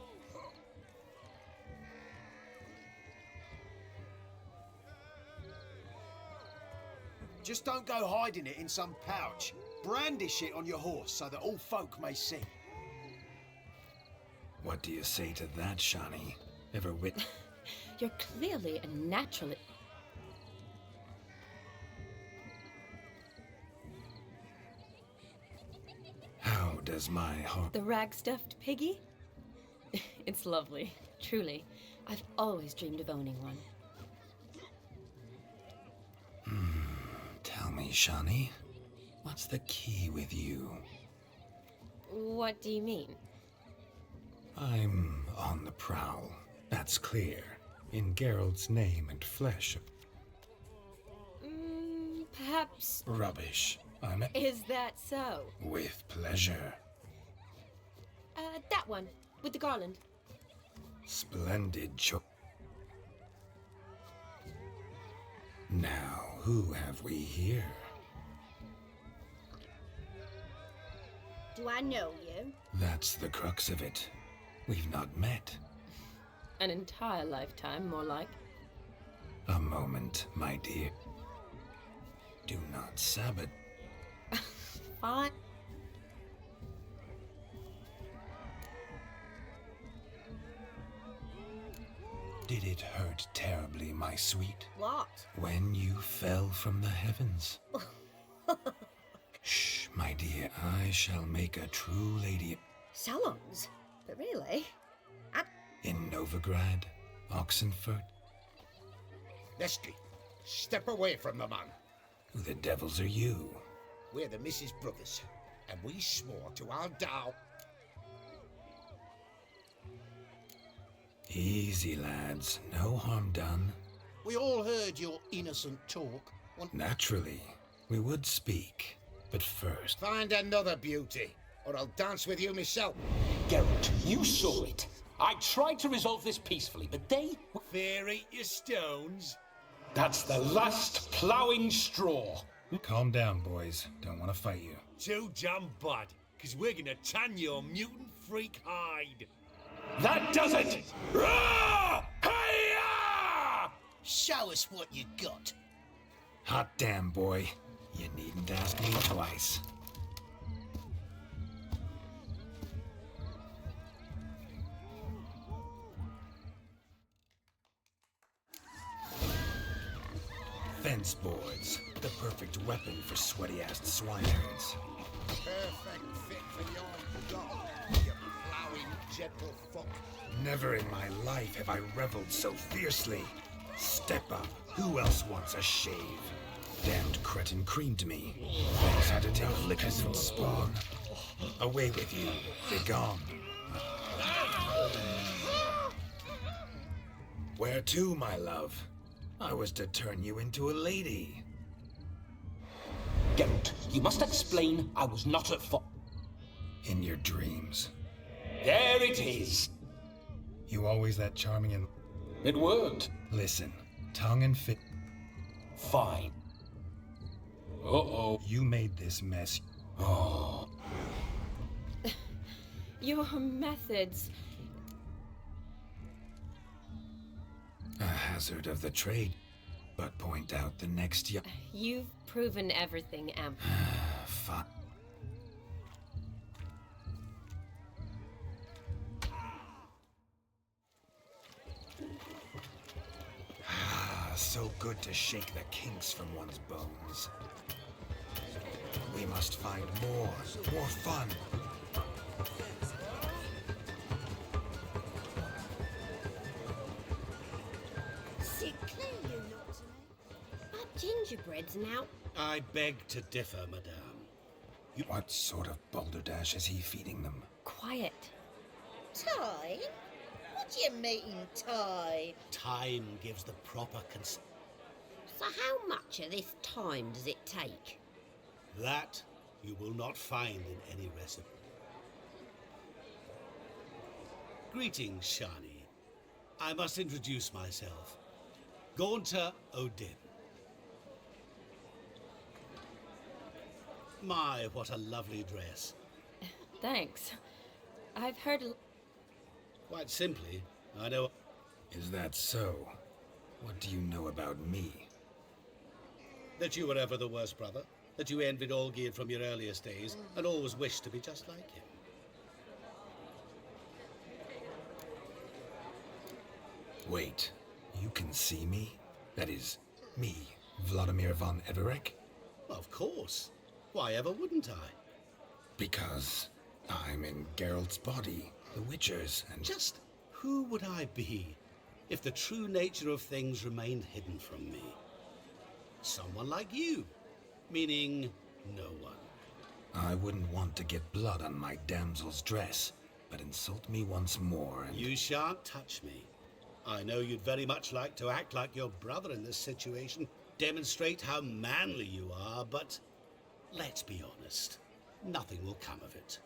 just don't go hiding it in some pouch. Brandish it on your horse so that all folk may see. what do you say to that, Shani? Ever wit... You're clearly a naturalist. How does my heart... The rag-stuffed piggy? It's lovely, truly. I've always dreamed of owning one. Tell me, Shani, what's the key with you? What do you mean? I'm on the prowl. That's clear. In Geralt's name and flesh. Perhaps... Rubbish. I'm... Is that so? With pleasure. That one, with the garland. Splendid Now, who have we here? Do I know you? That's the crux of it. We've not met. An entire lifetime, more like. A moment, my dear. Do not sabot. Fine. Did it hurt terribly, my sweet? What? When you fell from the heavens? Shh, my dear. I shall make a true lady. Salons? But really? In Novigrad, Oxenfurt. Leslie, step away from the man. Who the devils are you? We're the Mrs. Brothers, and we swore to our Dow. Easy, lads. No harm done. We all heard your innocent talk. Naturally, we would speak. But first... Find another beauty, or I'll dance with you myself. Geralt, you saw it. I tried to resolve this peacefully, but they... Fear eat your stones. That's the last ploughing straw. Calm down, boys. Don't want to fight you. Too damn bad, because we're gonna tan your mutant freak hide. That does it! Rah! Hi-ya! Show us what you got. Hot damn, boy. You needn't ask me twice. Fence boards. The perfect weapon for sweaty-assed swineherds. Perfect fit for your dog, you ploughing gentle fuck. Never in my life have I reveled so fiercely. Step up. Who else wants a shave? Damned cretin creamed me. Thanks had to take a licking from spawn. Away with you. Begone. Where to, my love? I was to turn you into a lady. Geralt, you must explain I was not at fault. In your dreams. There it is. You always that charming and... It worked. Listen, tongue and fit. Fine. Uh-oh. You made this mess. Oh. Your methods. A hazard of the trade. But point out the next You've proven everything, Amp. Fine. So good to shake the kinks from one's bones. We must find more fun. Sickly, you look to me. That gingerbread's now. I beg to differ, madame. What sort of balderdash is he feeding them? Quiet. Time? What do you mean, time? Time gives the proper So how much of this time does it take? That you will not find in any recipe. Greetings, Shani. I must introduce myself. Gaunter O'Dim. My, what a lovely dress. Thanks. I've heard... Quite simply, I know... Is that so? What do you know about me? That you were ever the worst brother. That you envied Olgierd from your earliest days, and always wished to be just like him. Wait, you can see me? That is, me, Vladimir von Everek? Of course. Why ever wouldn't I? Because I'm in Geralt's body, the Witcher's, and... Just who would I be if the true nature of things remained hidden from me? Someone like you. Meaning, no one. I wouldn't want to get blood on my damsel's dress, but insult me once more and... You shan't touch me. I know you'd very much like to act like your brother in this situation, demonstrate how manly you are, but let's be honest, nothing will come of it.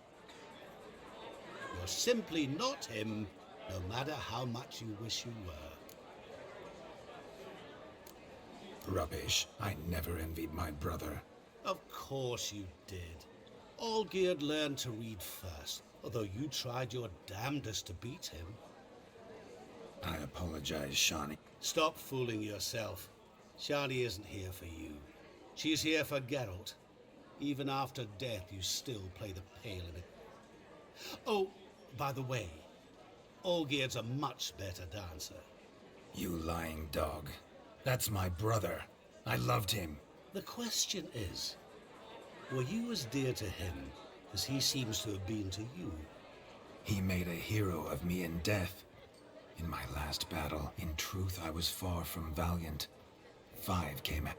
You're simply not him, no matter how much you wish you were. Rubbish. I never envied my brother. Of course you did. Olgierd learned to read first, although you tried your damnedest to beat him. I apologize, Shani. Stop fooling yourself. Shani isn't here for you. She's here for Geralt. Even after death, you still play the pale in it. Oh, by the way, Olgierd's a much better dancer. You lying dog. That's my brother. I loved him. The question is, were you as dear to him as he seems to have been to you? He made a hero of me in death. In my last battle, in truth, I was far from valiant. 5 came at...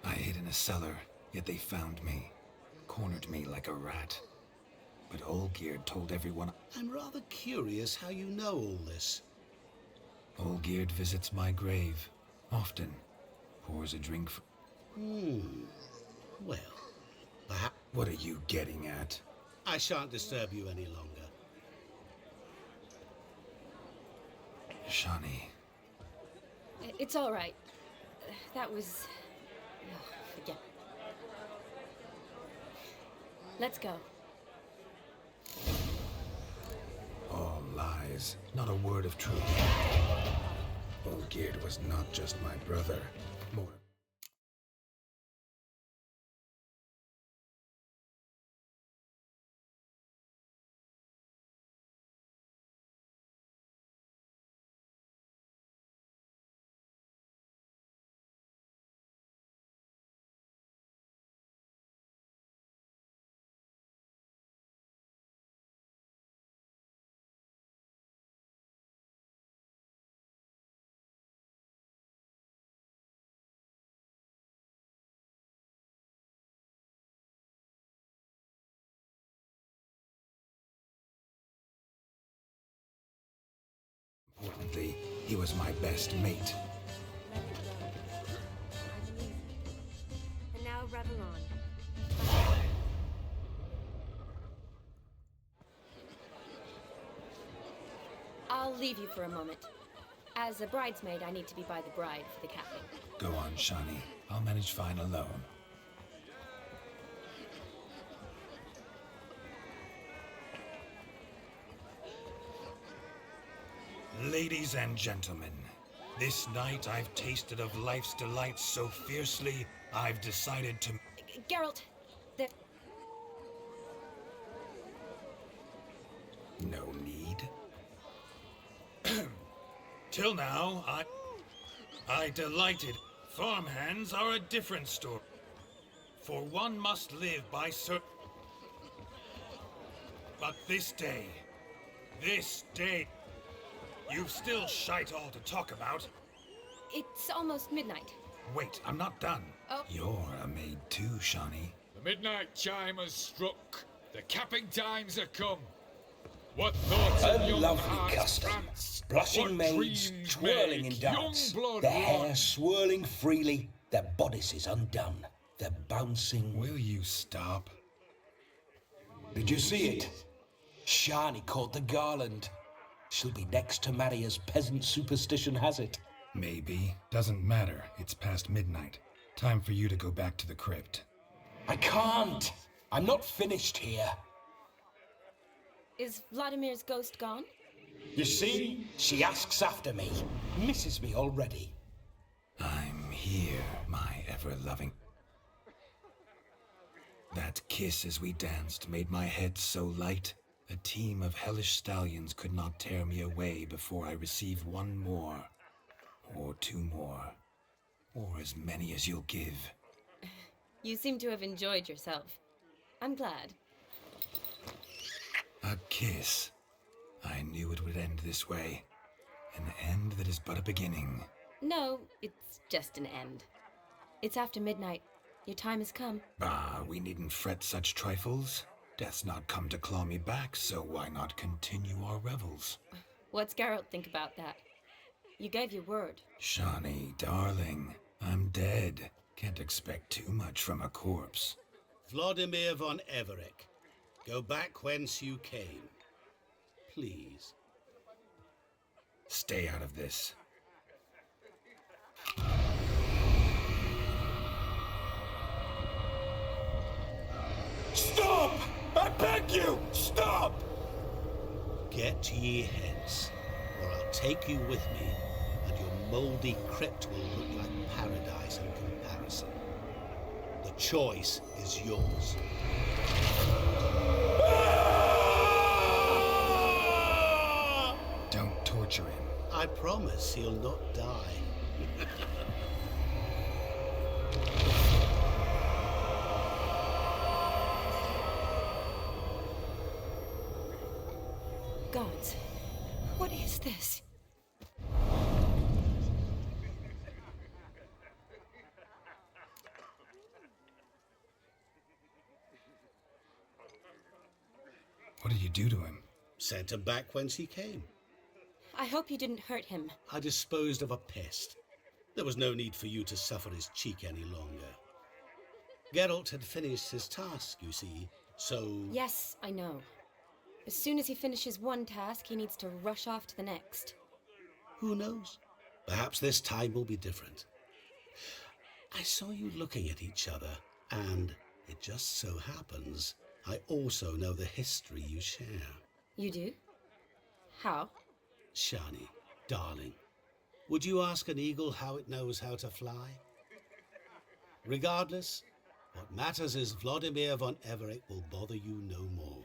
I hid in a cellar, yet they found me. Cornered me like a rat. But Olgierd told everyone... I'm rather curious how you know all this. Olgierd visits my grave. Often. Pours a drink for... Well, perhaps... What are you getting at? I shan't disturb you any longer. Shani. It's all right. that was... Oh, forget. Let's go. All lies, not a word of truth. Olgierd was not just my brother. More. Importantly, he was my best mate. Let it go. I believe you. And now revel on. I'll leave you for a moment. As a bridesmaid, I need to be by the bride for the capping. Go on, Shani. I'll manage fine alone. Ladies and gentlemen, this night I've tasted of life's delights so fiercely, I've decided to... Geralt, the... No need. Till now, I delighted. Farmhands are a different story. For one must live by certain... But this day... You've still shite all to talk about. It's almost midnight. Wait, I'm not done. Oh. You're a maid too, Shani. The midnight chime has struck. The capping times are come. What thoughts of A young lovely hearts custom. prance? Blushing What maids dreams twirling in make dance. young blood Their hair run? swirling freely, their bodices undone. Their bouncing... Will you stop? Did you see it? Shani caught the garland. She'll be next to marry as peasant superstition has it. Maybe. Doesn't matter. It's past midnight. Time for you to go back to the crypt. I can't. I'm not finished here. Is Vladimir's ghost gone? You see? She asks after me. Misses me already. I'm here, my ever-loving... That kiss as we danced made my head so light. A team of hellish stallions could not tear me away before I receive one more. Or two more. Or as many as you'll give. You seem to have enjoyed yourself. I'm glad. A kiss. I knew it would end this way. An end that is but a beginning. No, it's just an end. It's after midnight. Your time has come. Bah, we needn't fret such trifles. Death's not come to claw me back, so why not continue our revels? What's Geralt think about that? You gave your word. Shani, darling, I'm dead. Can't expect too much from a corpse. Vladimir von Everec, go back whence you came. Please. Stay out of this. Stop! I beg you! Stop! Get ye hence, or I'll take you with me, and your mouldy crypt will look like paradise in comparison. The choice is yours. Don't torture him. I promise he'll not die. Gods, what is this? What did you do to him? Sent him back whence he came. I hope you didn't hurt him. I disposed of a pest. There was no need for you to suffer his cheek any longer. Geralt had finished his task, you see, so... Yes, I know. As soon as he finishes one task, he needs to rush off to the next. Who knows? Perhaps this time will be different. I saw you looking at each other, and it just so happens I also know the history you share. You do? How? Shani, darling, would you ask an eagle how it knows how to fly? Regardless, what matters is Vladimir von Everett will bother you no more.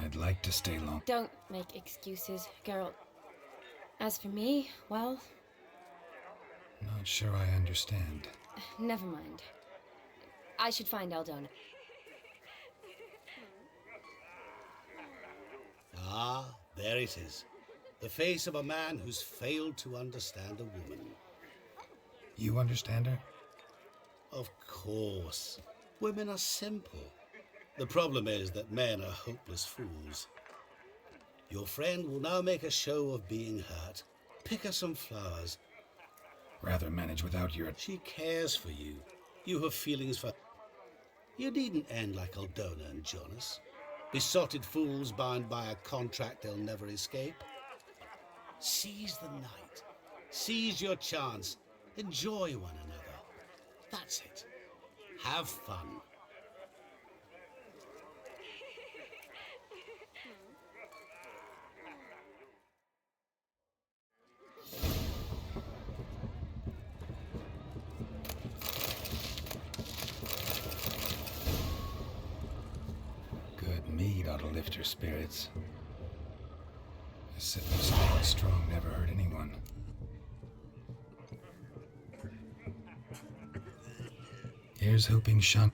I'd like to stay long. Don't make excuses, Geralt. As for me, well... Not sure I understand. Never mind. I should find Aldona. Ah, there it is. The face of a man who's failed to understand a woman. You understand her? Of course. Women are simple. The problem is that men are hopeless fools. Your friend will now make a show of being hurt. Pick her some flowers. Rather manage without your... She cares for you. You have feelings for... You needn't end like Aldona and Jonas. Besotted fools bound by a contract they'll never escape. Seize the night. Seize your chance. Enjoy one another. That's it. Have fun. Good mead ought to lift her spirits. A sip of something strong never hurt anyone. Here's hoping Sean...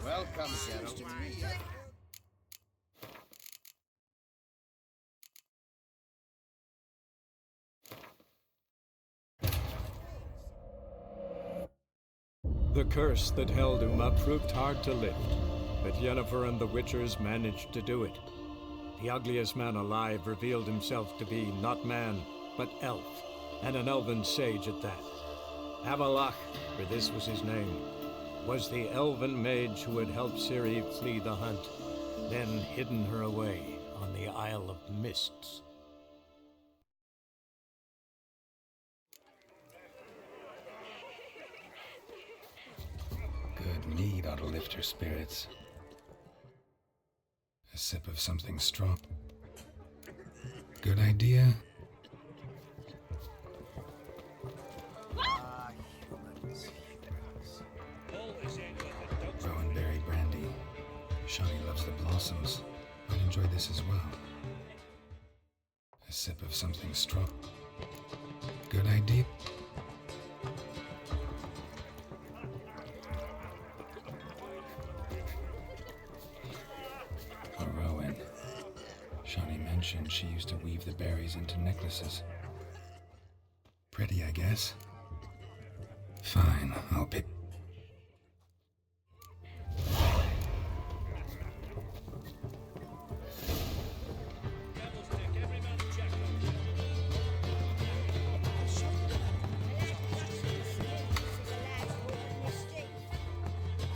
Welcome, Geralt. The curse that held Uma proved hard to lift, but Yennefer and the Witchers managed to do it. The ugliest man alive revealed himself to be not man, but elf, and an elven sage at that. Avalach, for this was his name, was the elven mage who had helped Ciri flee the hunt, then hidden her away on the Isle of Mists. Good mead ought to lift her spirits. A sip of something strong. Good idea. Rowanberry brandy. Shani loves the blossoms. I'd enjoy this as well. A sip of something strong. Good idea. A Rowan. Shani mentioned she used to weave the berries into necklaces. Pretty, I guess. Fine, I'll pick...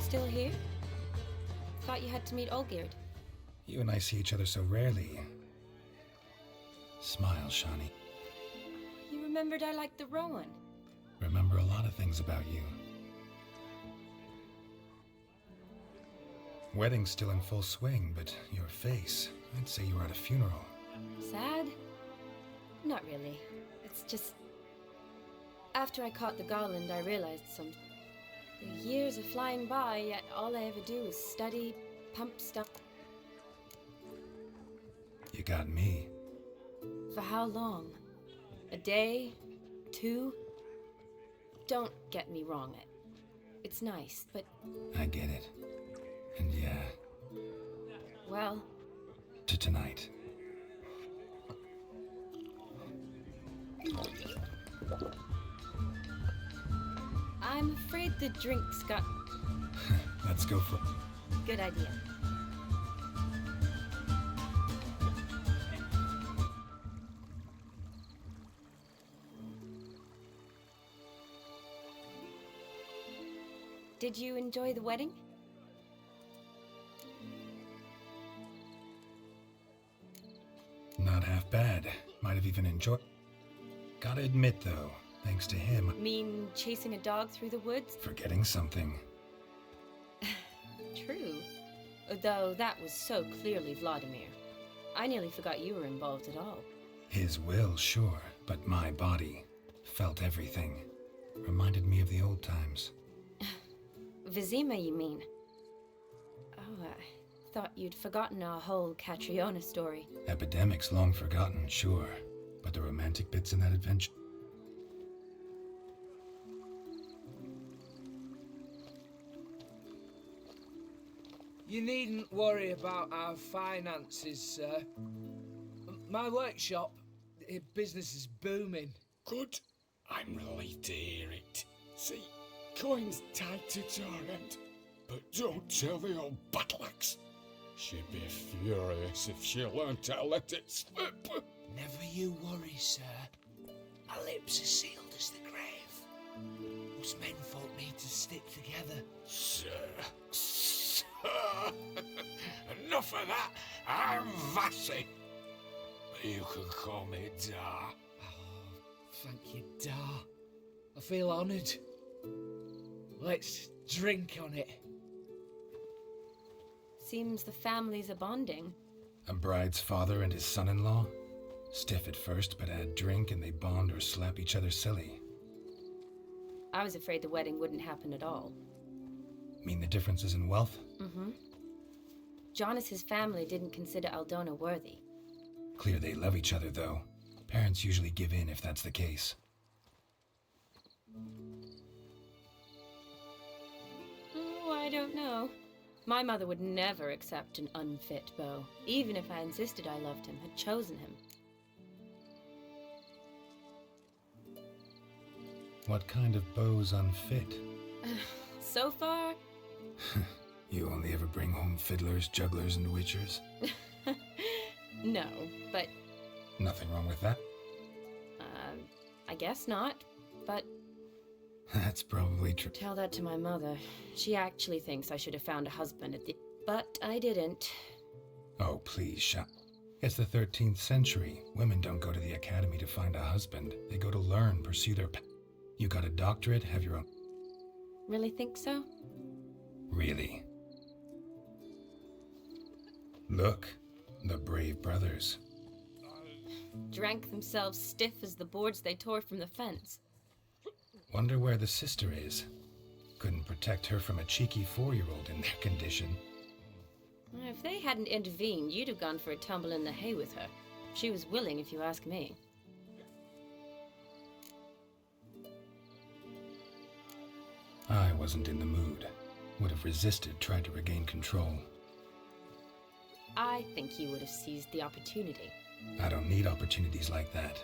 Still here? Thought you had to meet Olgierd. You and I see each other so rarely. Smile, Shani. You remembered I liked the Rowan. Remember a lot of things about you. Wedding's still in full swing, but your face, I'd say you were at a funeral. Sad? Not really. It's just... After I caught the Garland, I realized something. The years are flying by, yet all I ever do is study, pump stuff. You got me. For how long? A day? 2? Don't get me wrong. It's nice, but... I get it. And yeah. Well... To tonight. I'm afraid the drinks got... Let's go for... Good idea. Did you enjoy the wedding? Not half bad. Might have even enjoyed... Gotta admit, though, thanks to him... Mean chasing a dog through the woods? Forgetting something. True. Though that was so clearly Vladimir. I nearly forgot you were involved at all. His will, sure, but my body felt everything. Reminded me of the old times. Vizima, you mean? Oh, I thought you'd forgotten our whole Catriona story. Epidemics long forgotten, sure. But the romantic bits in that adventure... You needn't worry about our finances, sir. My workshop, business is booming. Good. I'm relieved to hear it. See, coin's tied to Torrent, but don't tell the old battle-axe. She'd be furious if she learned to let it slip. Never you worry, sir. My lips are sealed as the grave. Us menfolk need to stick together. Sir. Enough of that. I'm Vassy. You can call me Dar. Oh, thank you, Dar. I feel honoured. Let's drink on it. Seems the families are bonding. A bride's father and his son-in-law? Stiff at first, but add drink and they bond or slap each other silly. I was afraid the wedding wouldn't happen at all. Mean the differences in wealth? Mm-hmm. Jonas's family didn't consider Aldona worthy. Clear they love each other, though. Parents usually give in if that's the case. Oh, I don't know. My mother would never accept an unfit beau, even if I insisted I loved him, had chosen him. What kind of beau's unfit? So far... You only ever bring home fiddlers, jugglers, and witchers? No, but... Nothing wrong with that? I guess not, but... That's probably true. Tell that to my mother. She actually thinks I should have found a husband at the... But I didn't. Oh, please, Sha. It's the 13th century. Women don't go to the academy to find a husband. They go to learn, pursue their... You got a doctorate, have your own... Really think so? Really? Look, the brave brothers. Drank themselves stiff as the boards they tore from the fence. Wonder where the sister is. Couldn't protect her from a cheeky 4-year-old in their condition. If they hadn't intervened, you'd have gone for a tumble in the hay with her. She was willing, if you ask me. I wasn't in the mood. Would have resisted, tried to regain control. I think you would have seized the opportunity. I don't need opportunities like that.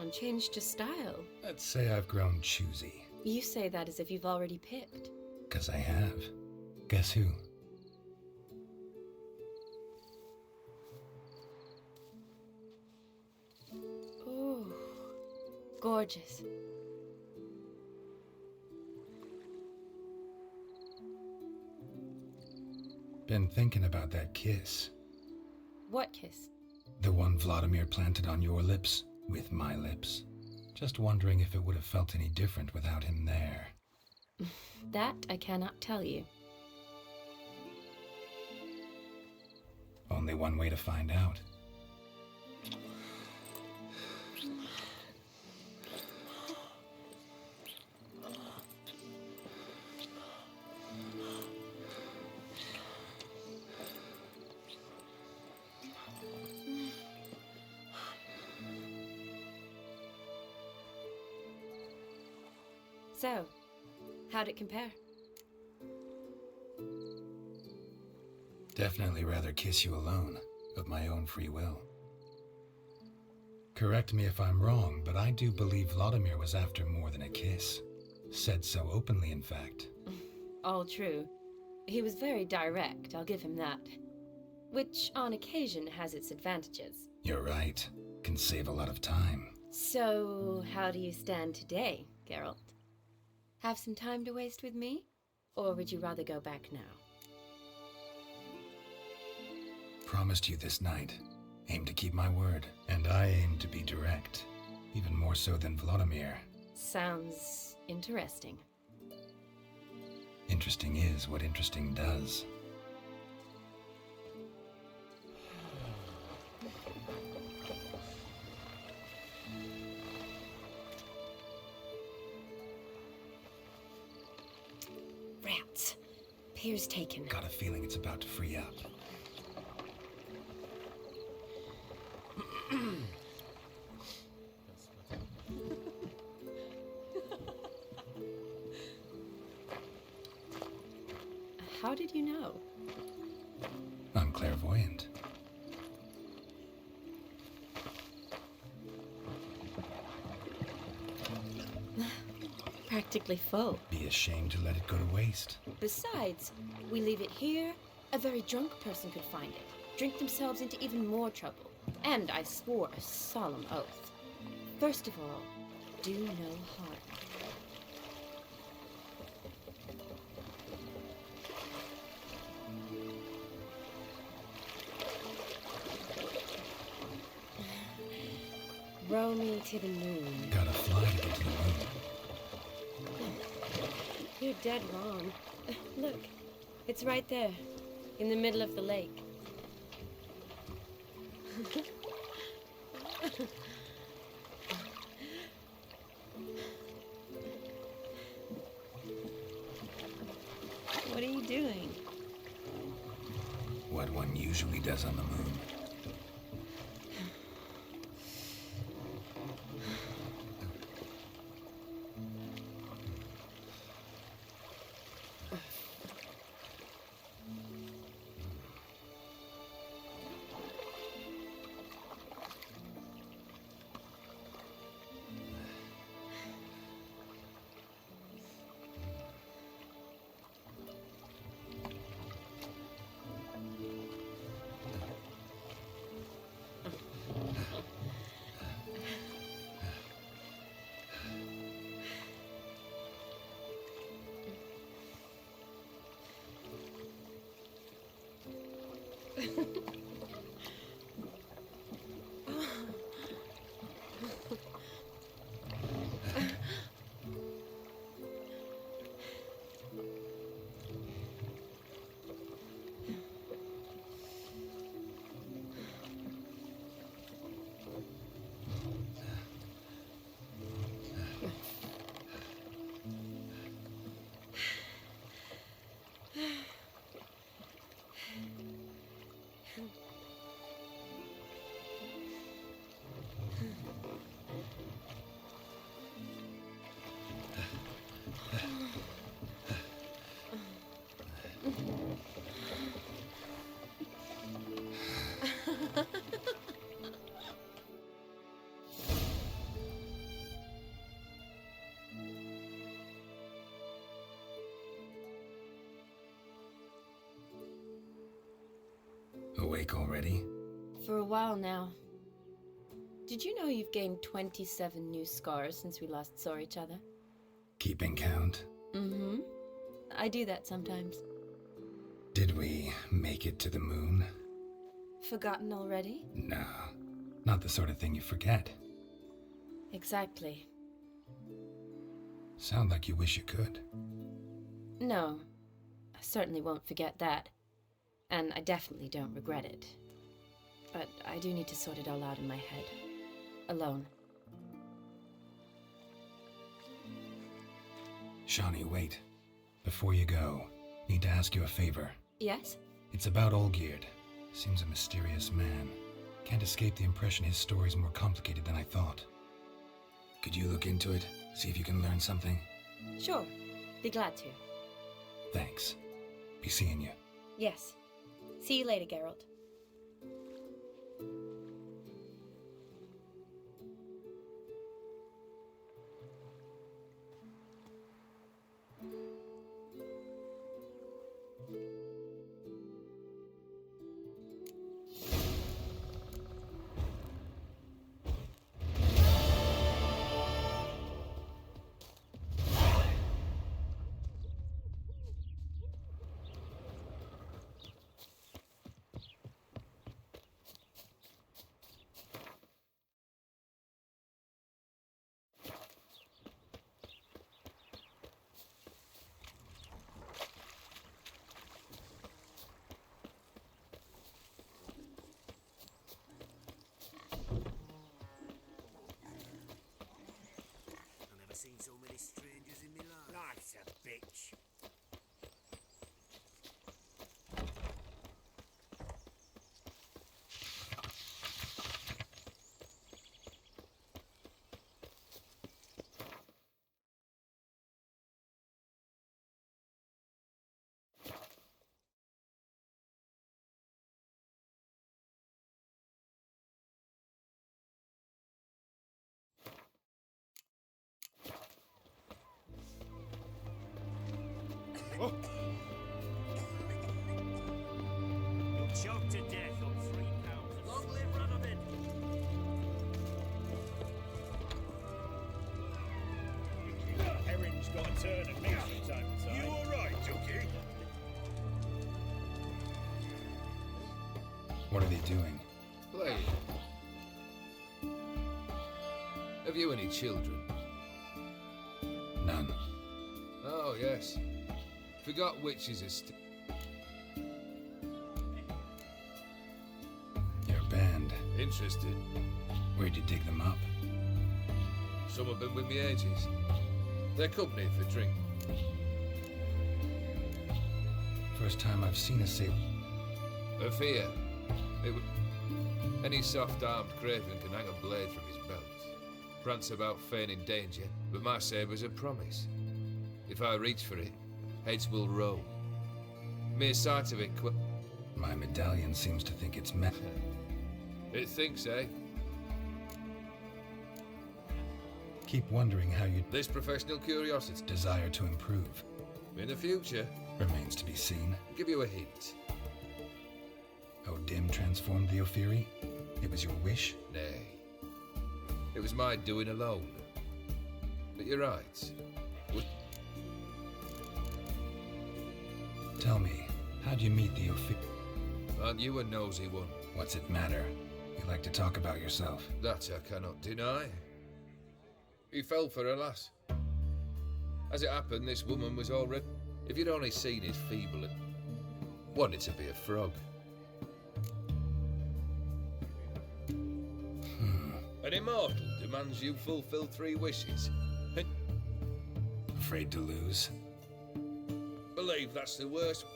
And changed your style. Let's say I've grown choosy. You say that as if you've already picked. 'Cause I have. Guess who? Ooh, gorgeous. Been thinking about that kiss. What kiss? The one Vladimir planted on your lips, with my lips. Just wondering if it would have felt any different without him there. That I cannot tell you. Only one way to find out. So, how'd it compare? Definitely rather kiss you alone, of my own free will. Correct me if I'm wrong, but I do believe Vladimir was after more than a kiss. Said so openly, in fact. All true. He was very direct, I'll give him that. Which, on occasion, has its advantages. You're right. Can save a lot of time. So, how do you stand today, Geralt? Have some time to waste with me? Or would you rather go back now? Promised you this night. Aim to keep my word. And I aim to be direct. Even more so than Vladimir. Sounds interesting. Interesting is what interesting does. Rats. Pier's taken. Got a feeling it's about to free up. How did you know? I'm clairvoyant. Practically full. Be ashamed to let it go to waste. Besides, we leave it here, a very drunk person could find it, drink themselves into even more trouble. And I swore a solemn oath. First of all, do no harm. Row me to the moon. Gotta fly to get to the moon. You're dead wrong. Look, it's right there, in the middle of the lake. What are you doing? What one usually does on the moon. Awake already? For a while now. Did you know you've gained 27 new scars since we last saw each other? Keeping count? Mm-hmm. I do that sometimes. Did we make it to the moon? Forgotten already? No, not the sort of thing you forget. Exactly. Sound like you wish you could. No, I certainly won't forget that. And I definitely don't regret it. But I do need to sort it all out in my head. Alone. Shawnee, wait. Before you go, need to ask you a favor. Yes? It's about Olgierd. Seems a mysterious man. Can't escape the impression his story's more complicated than I thought. Could you look into it? See if you can learn something? Sure. Be glad to. Thanks. Be seeing you. Yes. See you later, Geralt. Seen so many strangers in my life. Life's a bitch. Oh. You'll choke to death on 3 pounds. Long live Radovid! Herring's got a turn at me from time to time. You alright, Ducky? What are they doing? Playing. Have you any children? None. Oh, yes. Forgot witches is Your band. interested. Where'd you dig them up? Some have been with me ages. They're company for drink. First time I've seen a sailor. For fear. Any soft-armed craven can hang a blade from his belt. Prance about feigning danger, but my saber's a promise. If I reach for it, heads will roll. Mere sight of it My medallion seems to think it's meant. It thinks, eh? Keep wondering how you... This professional curiosity. Desire to improve. In the future. Remains to be seen. I'll give you a hint. O'Dim transformed the Ophiri? It was your wish? Nay. It was my doing alone. But you're right. Tell me, how'd you meet the Ophiri? Aren't you a nosy one? What's it matter? You like to talk about yourself. That I cannot deny. He fell for a lass. As it happened, this woman was already... If you'd only seen his feeble... Wanted to be a frog. An immortal demands you fulfill 3 wishes. Afraid to lose? Believe that's the worst.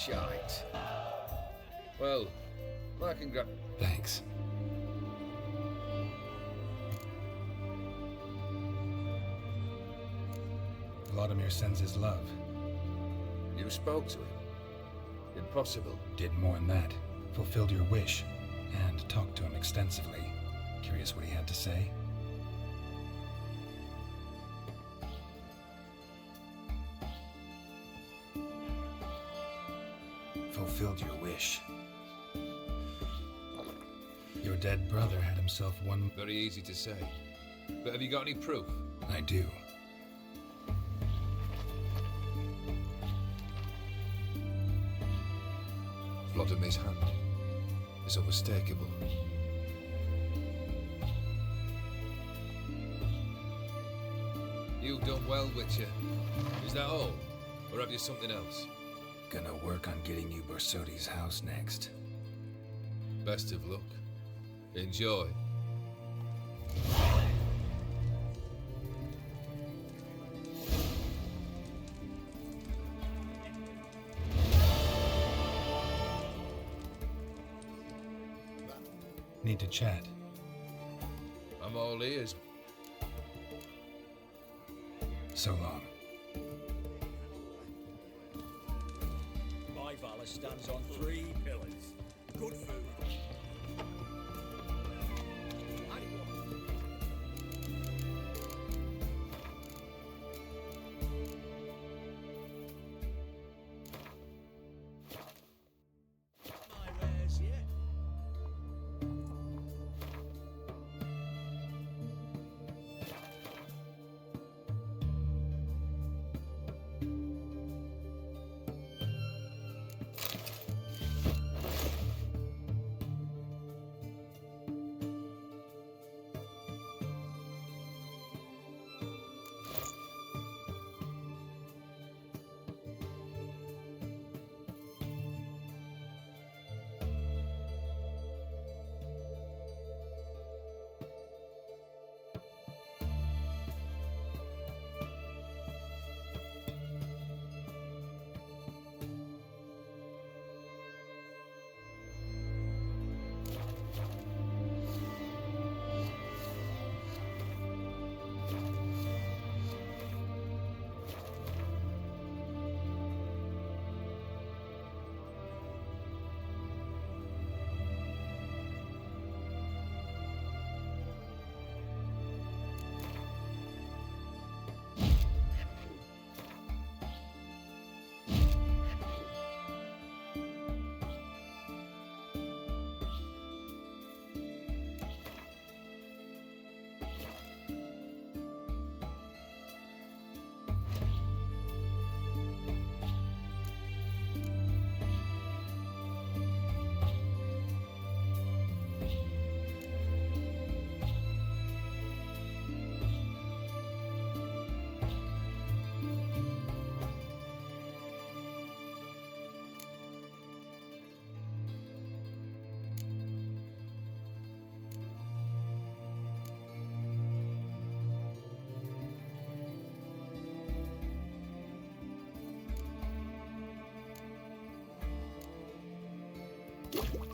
shite. Well, my congrat. Thanks. Vladimir sends his love. You spoke to him? Impossible. Did more than that. Fulfilled your wish. And talked to him extensively. Curious what he had to say? Fulfilled your wish. Your dead brother had himself one... Very easy to say. But have you got any proof? I do. Vladimir's hand is unmistakable. You've done well, Witcher. Is that all? Or have you something else? Gonna work on getting you Borsodi's house next. Best of luck. Enjoy. Need to chat. I'm all ears. So long. My Valor stands on 3 pillars. Good food. My wares, yeah? You